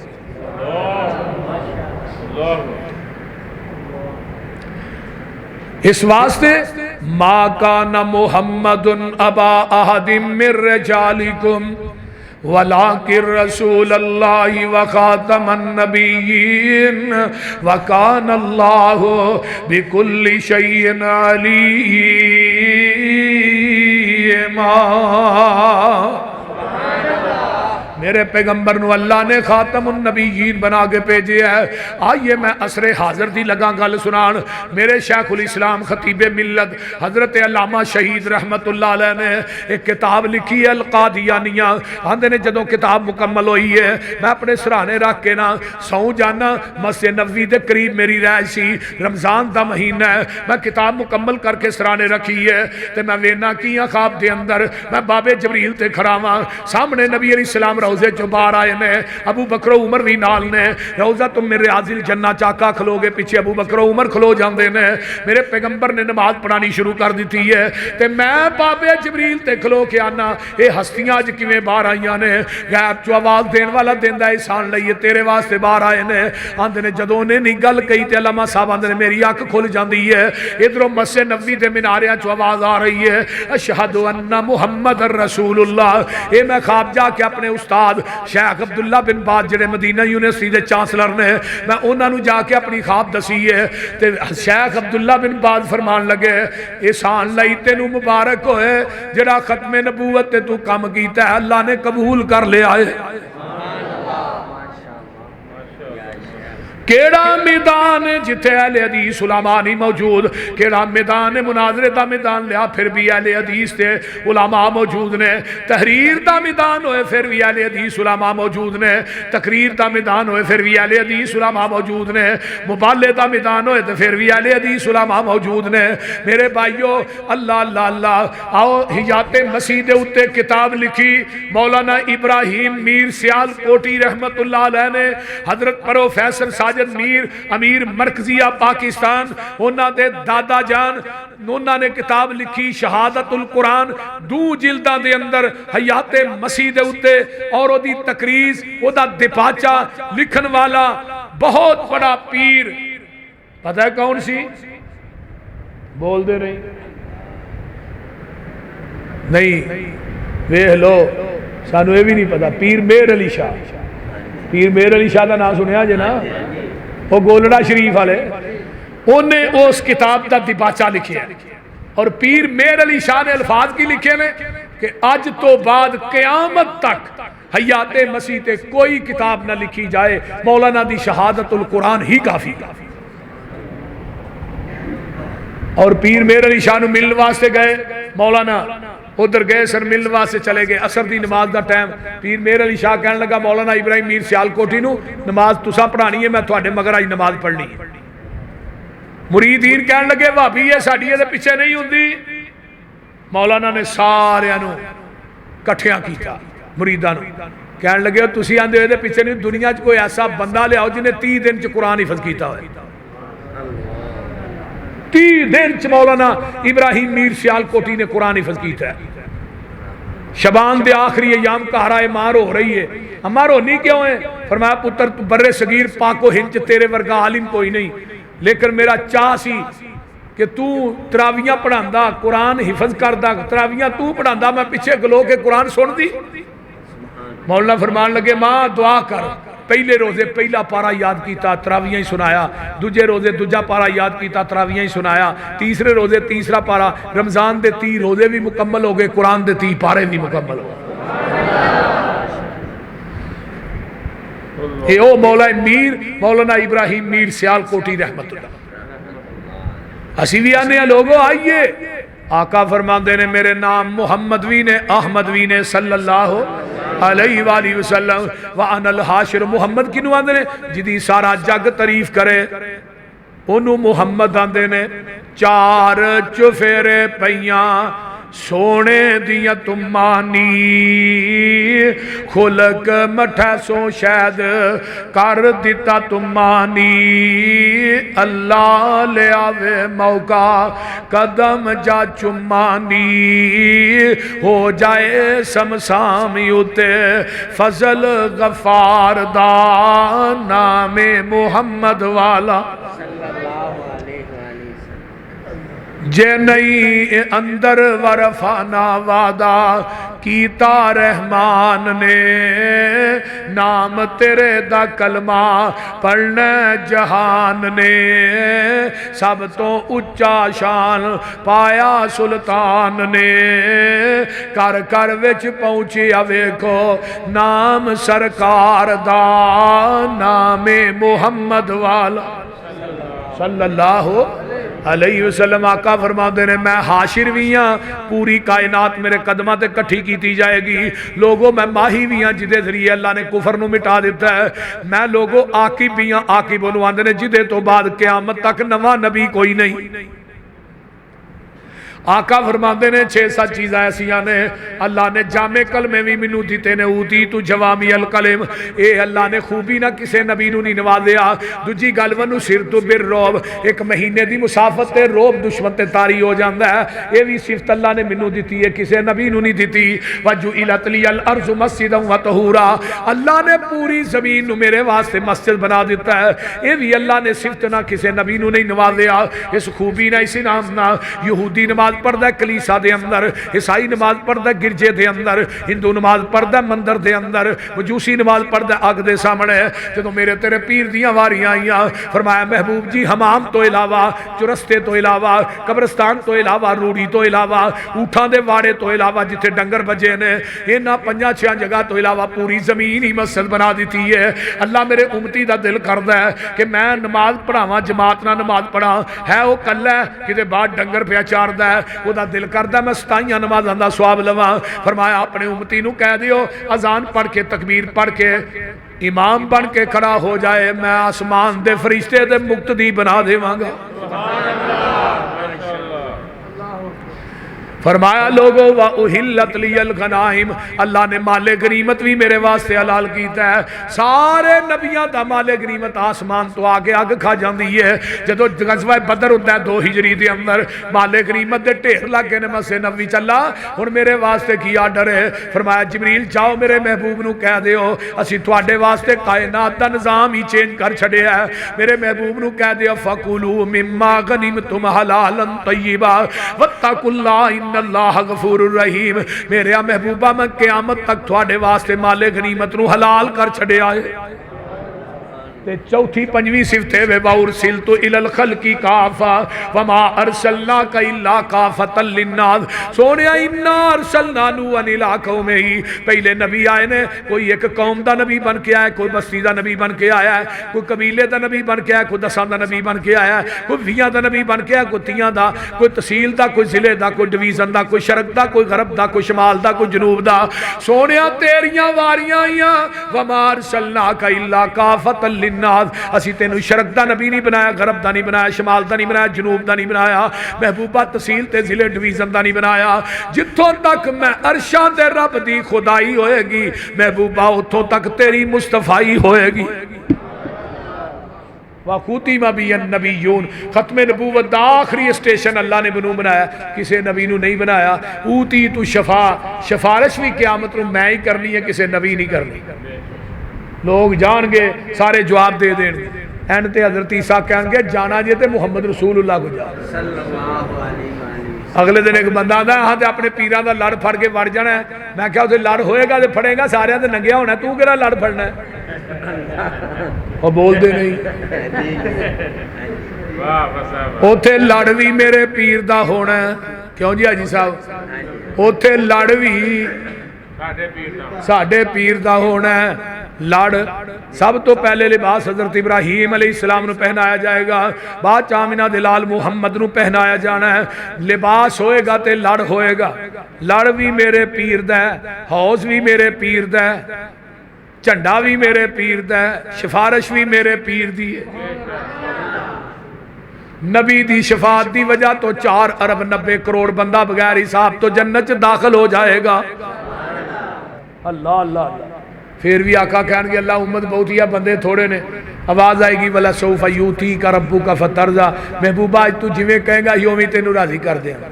इस वास्ते मा काना मुहम्मदुन अबा अहदिम मिर रिजालिकुम वलाकिर रसूलुल्लाहि व खातमन नबिय्यीन व कानल्लाहु बिकुल्लि शैइन अलीमा। मेरे पैगंबर नू अल्लाह ने खातमुन नबीयीन बना के भेजे है। आइए मैं असरे हाजिर दी लगा गल सुनान। मेरे शेखुल इस्लाम खतीबे मिल्लत हजरत अल्लामा शहीद रहमतुल्लाह अलैह ने एक किताब लिखी है अल कादियानिया। आंदे ने जदों किताब मुकम्मल हुई है मैं अपने सराहने रख के ना सौ जाना, मस्जिद नबवी के करीब मेरी रह सी, रमजान का महीना है, मैं किताब मुकम्मल करके सराहने रखी है तो मैं वेना की ख्वाब के अंदर मैं बाबे जबरील ते खड़ा वां, सामने नबी अलैहिस्सलाम रोजे चो बाहर आए ने, अबू बकर उमर भी नाल ने, रोजा तुम मेरे आजिल जन्ना चाका खलोगे, पीछे अबू बकर उमर खलो जाते ने। मेरे पैगंबर ने नमाज पढ़ानी शुरू कर दी है ते मैं बाबे जबरील ते खलो के आना ये हस्तियां अज किवें बाहर आईयां ने, गैब चो आवाज देने वाला देंदा एहसान लईए तेरे वास्ते बाहर आए ने। आंदे ने जदों ने नहीं गल कही ते अल्लामा साहब आंदे ने मेरी अख खुल जाती है, इधरों मस्जिद नबवी के मीनारियां चो आवाज आ रही है अशहदु अन्ना मुहम्मदर रसूलुल्लाह। ये मैं ख्वाब जाके अपने उस्ताद शेख अब्दुल्ला बिन बाज जिहड़े मदीना यूनिवर्सिटी के चांसलर ने मैं उन्होंने जाके अपनी ख्वाब दसी है ते शेख अब्दुल्ला बिन बाज फरमान लगे एहसान लई तेनू मुबारक होए जिहड़ा खत्मे नबूवत ते तू काम कीता है अल्लाह ने कबूल कर लिया है। केड़ा मैदान जिथे अहले हदीस उलमा नहीं मौजूद, केड़ा मैदान मुनाजरे का मैदान लिया फिर भी अहले हदीस ते उलमा मौजूद ने, तहरीर का मैदान होए फिर भी अहले हदीस उलमा मौजूद ने, तकरीर का मैदान होए फिर भी अहले हदीस उलमा मौजूद ने, मुबाले का मैदान होए तो फिर भी अहले हदीस उलमा मौजूद ने। मेरे भाइयों अल्लाह अल्लाह अल्लाह, आओ हिजाते मसीह दे उत्ते किताब लिखी मौलाना इब्राहिम मीर सियाल कोटी रहमतुल्लाह अलैह ने, हजरत प्रोफेसर साजिद मीर अमीर मरकजिया पाकिस्तान उन्होंने दादा जान उन्होंने किताब लिखी शहादतुल कुरान 2 जिल्दां दे अंदर हयाते मसीह दे उत्ते और ओदी तकरीज ओदा दिपाचा लिखन वाला बहुत बड़ा पीर पता है कौन सी? बोल दे नहीं वेख लो सानू ये भी नहीं पता। पीर मेहर अली शाह, पीर मेहर अली शाह का नाम सुनिया जे ना, वो गोलड़ा शरीफ वाले, उन्हें उस किताब का दिबाचा लिखा और पीर मेहर अली शाह ने अल्फाज की लिखे ने कि अज तो बाद क़यामत तक हयाते मसीह ते कोई किताब ना लिखी जाए, मौलाना दी शहादतुल कुरान ही काफी। और पीर मेहर अली शाह मिलने वास्ते गए, मौलाना उधर गए सर, मिलने वास्ते चले गए। असर की नमाज का टाइम, पीर मेहर अली शाह कहने लगा मौलाना इब्राहिम मीर सियालकोटी नू नमाज तुसा पढ़ानी है, मैं थोड़े मगर आज नमाज पढ़नी है। मुरीदीन कहने लगे भाभी ये साड़ी ये पिछे नहीं होंगी। मौलाना ने सारिया कट्ठिया किया मुरीदा कह लगे तुम आंदे हो पिछे नहीं, दुनिया च कोई ऐसा बंदा लियाओ जिन्हें 30 दिन च कुरान हिफज किया हो। 30 दिन च मौलाना इब्राहिम मीर सियालकोटी ने कुरान हिफज किया है। शबान दे आखिरी अयाम कहराए मार हो रही है, अम्मा रोनी क्यों है? फरमाया पुत्र तू बर्रे सगीर पाको हिंद तेरे वर्गा आलिम कोई नहीं, लेकिन मेरा चाह सी कि तू तरावियां पढ़ांदा, कुरान हिफज करदा, तरावियां तू पढ़ांदा, मैं पिछे गलो के कुरान सुन दी। मौलाना फरमान लगे मां दुआ कर, पहले रोजे पहला पारा याद किया, तरावियां ही सुनाया, दूजे रोजे दूजा पारा याद किया, तरावियां ही सुनाया, तीसरे रोजे तीसरा पारा, रमजान के 30 रोजे भी मुकम्मल हो गए, कुरान के 30 पारे भी मुकम्मल हो गए। ओ मौलाना इब्राहिम मीर सियालकोटी रहमतुल्लाह। असी भी आने लोगों आइए, आका फरमाते ने मेरे नाम मुहम्मद भी ने अहमद भी ने सल्लल्लाहु अलैहि वसल्लम व अनल हाशिर। मुहम्मद किनू आंदे ने? जिदी सारा जग तारीफ करे ओनू मुहम्मद आंदे ने। 4 चुफेरे पईयां सोने दिया तुमानी, खुलक मठा सो शायद कर दिता तुमानी। अल्लाह ले आवे मौका कदम जा चुमानी, हो जाए समसामी उते फजल गफार दा नामे मुहम्मद वाला। जे नहीं अंदर वरफाना वादा कीता रहमान ने, नाम तेरे दा कलमा पढ़ना जहान ने। सब तो उच्चा शान पाया सुल्तान ने, कर कर विच पहुंचिया वेखो नाम सरकार दा नामे मुहम्मद वाला सल्लल्लाहु अलैहि वसल्लम। आका फरमाते ने मैं हाशिर भी हाँ, पूरी कायनात मेरे कदमां ते कट्ठी की जाएगी। लोगों मैं माही भी हाँ जिदे जरिए अल्लाह ने कुफर नूं मिटा दिता है। मैं लोगों आकिब भी हाँ, आकिब नूं आंदे ने जिदे तो बाद क़यामत तक नवा नबी कोई नहीं। आका फरमाते ने 6-7 चीज़ा ऐसिया ने अल्लाह ने जामे कलमे भी मैनू दिते ने, ऊती तू जवामी अल कलम। ये अल्लाह ने खूबी ना किसी नबी नूं नहीं नवाजिया। दूजी गल वनू सिर तो बिर रोब, एक महीने की मुसाफत ते रोब दुश्मन ते तारी हो जाता है। ये भी सिफत अल्लाह ने मैनू दी है, किसी नबी नूं नहीं दी। वजू इलतली अल अर्ज़ मस्जिदन व तहूरा, अल्लाह ने पूरी जमीन नूं मेरे वास्ते मस्जिद बना दिता है। ये भी अल्लाह ने सिफत ना किसी नबी नूं नहीं नवाजिया। इस खूबी ना इस इनाम ना यहूदी नमाज पढ़दा कलीसा दे अंदर, ईसाई नमाज पढ़दा गिरजे दे अंदर, हिंदू नमाज पढ़दा मंदिर दे अंदर, मजूसी नमाज पढ़दा अग दे सामने। जो मेरे तेरे पीर दियां वारियां आईयां, फरमाया महबूब जी हमाम तो इलावा, चुरस्ते तो इलावा, कब्रस्तान तो इलावा, रूढ़ी तो इलावा, ऊठां दे वाड़े तो इलावा जिथे डंगर बजे ने, इन्हां 5-6 जगह तो इलावा पूरी जमीन ही मस्जिद बना दी है। अल्लाह मेरे उम्मती दा दिल करदा है कि मैं नमाज पढ़ावां, जमात नाल नमाज पढ़ा। है वो कल्ला किते बाद डंगर पिया चारदा है, उहदा दिल करदा मैं 27 नमाज़ां दा सवाब लवां। फरमाया अपने उम्मती नूं कह दियो अजान पढ़ के तकबीर पढ़ के इमाम बन के खड़ा हो जाए, मैं आसमान दे फरिश्ते दे मुक्तदी बना देवांगा। फरमाया लोगो व उहिल्लत लियल गनाइम, अल्लाह ने माले गनीमत भी मेरे वास्ते हलाल कीता है। सारे नबियां दा माले गनीमत आसमान तो आगे अग खा जाती है। जदों गज़वा बदर होंदा है 2 हिजरी दे अंदर, माले गनीमत दे ढेर लागे ने मस्जिद नबवी चला। हुण मेरे वास्ते की आर्डर है? फरमाया जिबरील जाओ मेरे महबूब नूं कह दिओ असीं तुहाडे वास्ते कायनात दा निज़ाम ही चेंज कर छड़िया है। मेरे महबूब नूं कह दिओ फकुलू मिम्मा गनिमतुम हलालन तय्यिबा वत्तकुल्लाह अल्लाह गफूरुर रहीम। मेरे महबूबा मैं क़यामत तक थोड़े वास्ते माले गनीमत नूं हलाल कर छड़िया है। ते चौथी पंजवीं सिफते वे वाउरसिल तो इलल खल्की काफा वमा अरसलना का इल्ला काफतल लिन्नास। सोनिया इन्ना अरसलना नूहन इला कौमिही, पहले नबी आए ने, कोई एक कौम दा नबी बन के आया, कोई बस्ती दा नबी बन के आया, कोई कबीले दा नबी बन के आया, कोई 10 दा नबी बन के आया, कोई 20 दा नबी बन के आया, कोई 30 दा, कोई तहसील दा, कोई जिले दा, कोई डिवीजन दा, कोई शरक दा, कोई गरब दा, कोई शमाल दा, कोई जनूब दा। सोनिया तेरियां वारियां आईयां, वमा अरसलना का इल्ला काफतल लिन्नास, असी तेनू शरक दा नबी नहीं बनाया, गरब दा नहीं बनाया, शमाल दा नहीं बनाया, जनूब दा नहीं बनाया, महबूबा तहसील ते जिले डिवीजन दा नहीं बनाया। जिथों तक मैं अरशां दे रब दी खुदाई होएगी महबूबा, उथों तक तेरी मुस्तफाई होएगी। वाकुतीमा बियन नबीयून, खत्म नबूवत दा आखिरी स्टेशन अल्लाह ने बनू बनाया, किसी नबी नू नहीं बनाया। ऊती तू शफा, सिफारिश भी क़यामत नू मैं ही करनी है, किसी नबी नहीं करनी। लोग जाणगे सारे जवाब दे देणगे, एंड ते हज़रत ईसा कहणगे जाना जे ते मुहम्मद रसूलुल्लाह को जा। अगले दिन एक बंदा आंदा हाँ तो अपने पीरां दा लड़ फड़ के वड़ जाना है। मैं क्या उसे लड़ होएगा तो फड़ेगा, सारिਆਂ ते नंगिया होना, तू केड़ा लड़ फड़ना है? और बोलते नहीं। उथे लड़ भी मेरे पीर दा होना है, क्यों जी हाजी साहब? उथे लड़ भी साडे पीर दा होना है। लड़ सब तो पहले लिबास हजरत इब्राहीम अलैहिस्सलाम नू पहनाया जाएगा, बाद आमिना दे लाल मुहम्मद नू पहनाया जाना है। लिबास होएगा ते लड़ होएगा। लड़ भी मेरे पीर दा है, हौस भी मेरे पीर दा है, झंडा भी मेरे पीर दा है, सिफारिश भी मेरे पीर दी है। नबी दी शफात दी वजह तो 4 अरब 90 करोड़ बंदा बगैर हिसाब तो जन्नत च दाखिल हो जाएगा। अल्लाह अल्लाह अल्लाह। फिर भी आका कहेंगे अल्लाह उम्मत बहुत ही है, बंदे थोड़े ने। आवाज आएगी वला सौफा यूती का रब्बू का फतरजा, महबूबा आज तू जिवें कहेगा ही उवें तेनू राजी कर देगा।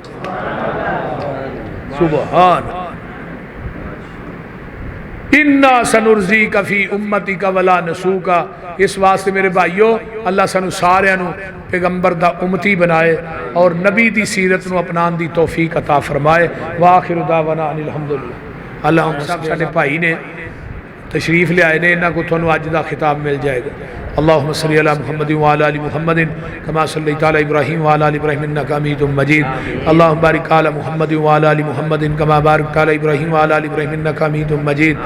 सुभान। इन्ना सनुरजी कफी उम्मती का वला नसू का। इस वास्ते मेरे भाइयों अल्लाह सानू सारियां नू पैगंबर दा उम्मती बनाए और नबी दी सीरत नू अपनाने दी तौफीक अता फरमाए। वाखिर दावना अनिल हम्दुलिल्लाह। अल्लाह सब साडे भाई ने तशरीफ ले आए ने, इन्हां को तुहानू अज दा खिताब मिल जाएगा। अल्लाहुम्मा सल्ली अला मुहम्मदिन व अला आलि मुहम्मदिन कमा सल्लैता अला इब्राहीम व अला आलि इब्राहीम इन्नका हमीदुम मजीद। अल्लाहुम्मा बारिक अला मुहम्मदिन व अला आलि मुहम्मदिन कमा बारकता अला इब्राहीम व अला आलि इब्राहीम इन्नका हमीदुम मजीद।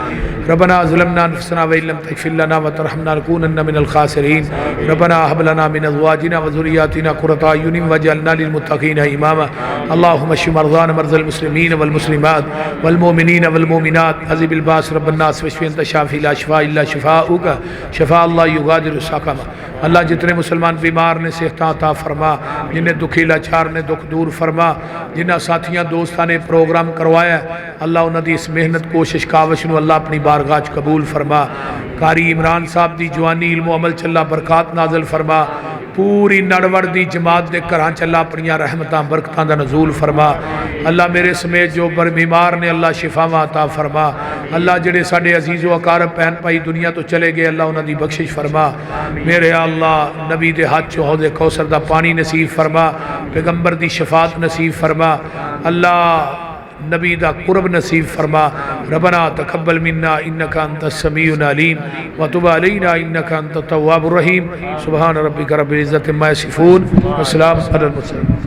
रब्बना ज़लमना अनफुसना व इल्लम तगफिर लना व तरहमना लनकूनन्ना मिनल खासिरीन। रब्बना हब लना मिन अज़वाजिना व ज़ुर्रिय्यातिना क़ुर्रता अयुनिन वजअलना लिल मुत्तक़ीना इमामा। अल्लाहुम्मा अश्फि मरज़ाना मरज़ल मुस्लिमीन वल मुस्लिमात वल मुमिनीन वल मुमिनात अज़िबिल बास रब्बन नास वश्फि अंत शाफ़ी ला शिफ़ा इल्ला शिफ़ाउका शिफ़ा ला युगादिरु सक़मा। अल्लाह जितने मुसलमान बीमार ने सेहत अता फरमा, जिन्हें दुखी लाचार ने दुख दूर फरमा, जिन्हें साथियों दोस्तों ने प्रोग्राम करवाया अल्लाह उन्होंने इस मेहनत कोशिश काविश नू अल्लाह अपनी बारगाह च कबूल फरमा। कारी इमरान साहब की जवानी इल्म अमल चला बरकत नाजल फरमा। पूरी नड़वड़ की जमात के घर चला अपन रहमतां बरकतां दा नजूल फरमा। अल्लाह मेरे समेत जो बर बीमार ने अल्लाह शिफावां अता फरमा। अल्लाह जेडे साडे अजीज़ो अकारब भैन भाई दुनिया तो चले गए अल्लाह उन्हां दी बख्शिश फरमा। मेरे अल्लाह नबी दे हाथ चो हौज़े कौसर दा पानी नसीब फरमा, पैगंबर दी शफात नसीब फरमा। अल्लाह नबी दा कुर्ब नसीब फरमा। रब्बना तक़ब्बल मिन्ना इन्नका अंतस समीउल अलीम व तुब अलैना इन्नका अंतत तव्वाबुर रहीम। सुब्हान रब्बिका रब्बिल इज़्ज़ति अम्मा यसिफून व सलामुन अलल मुरसलीन।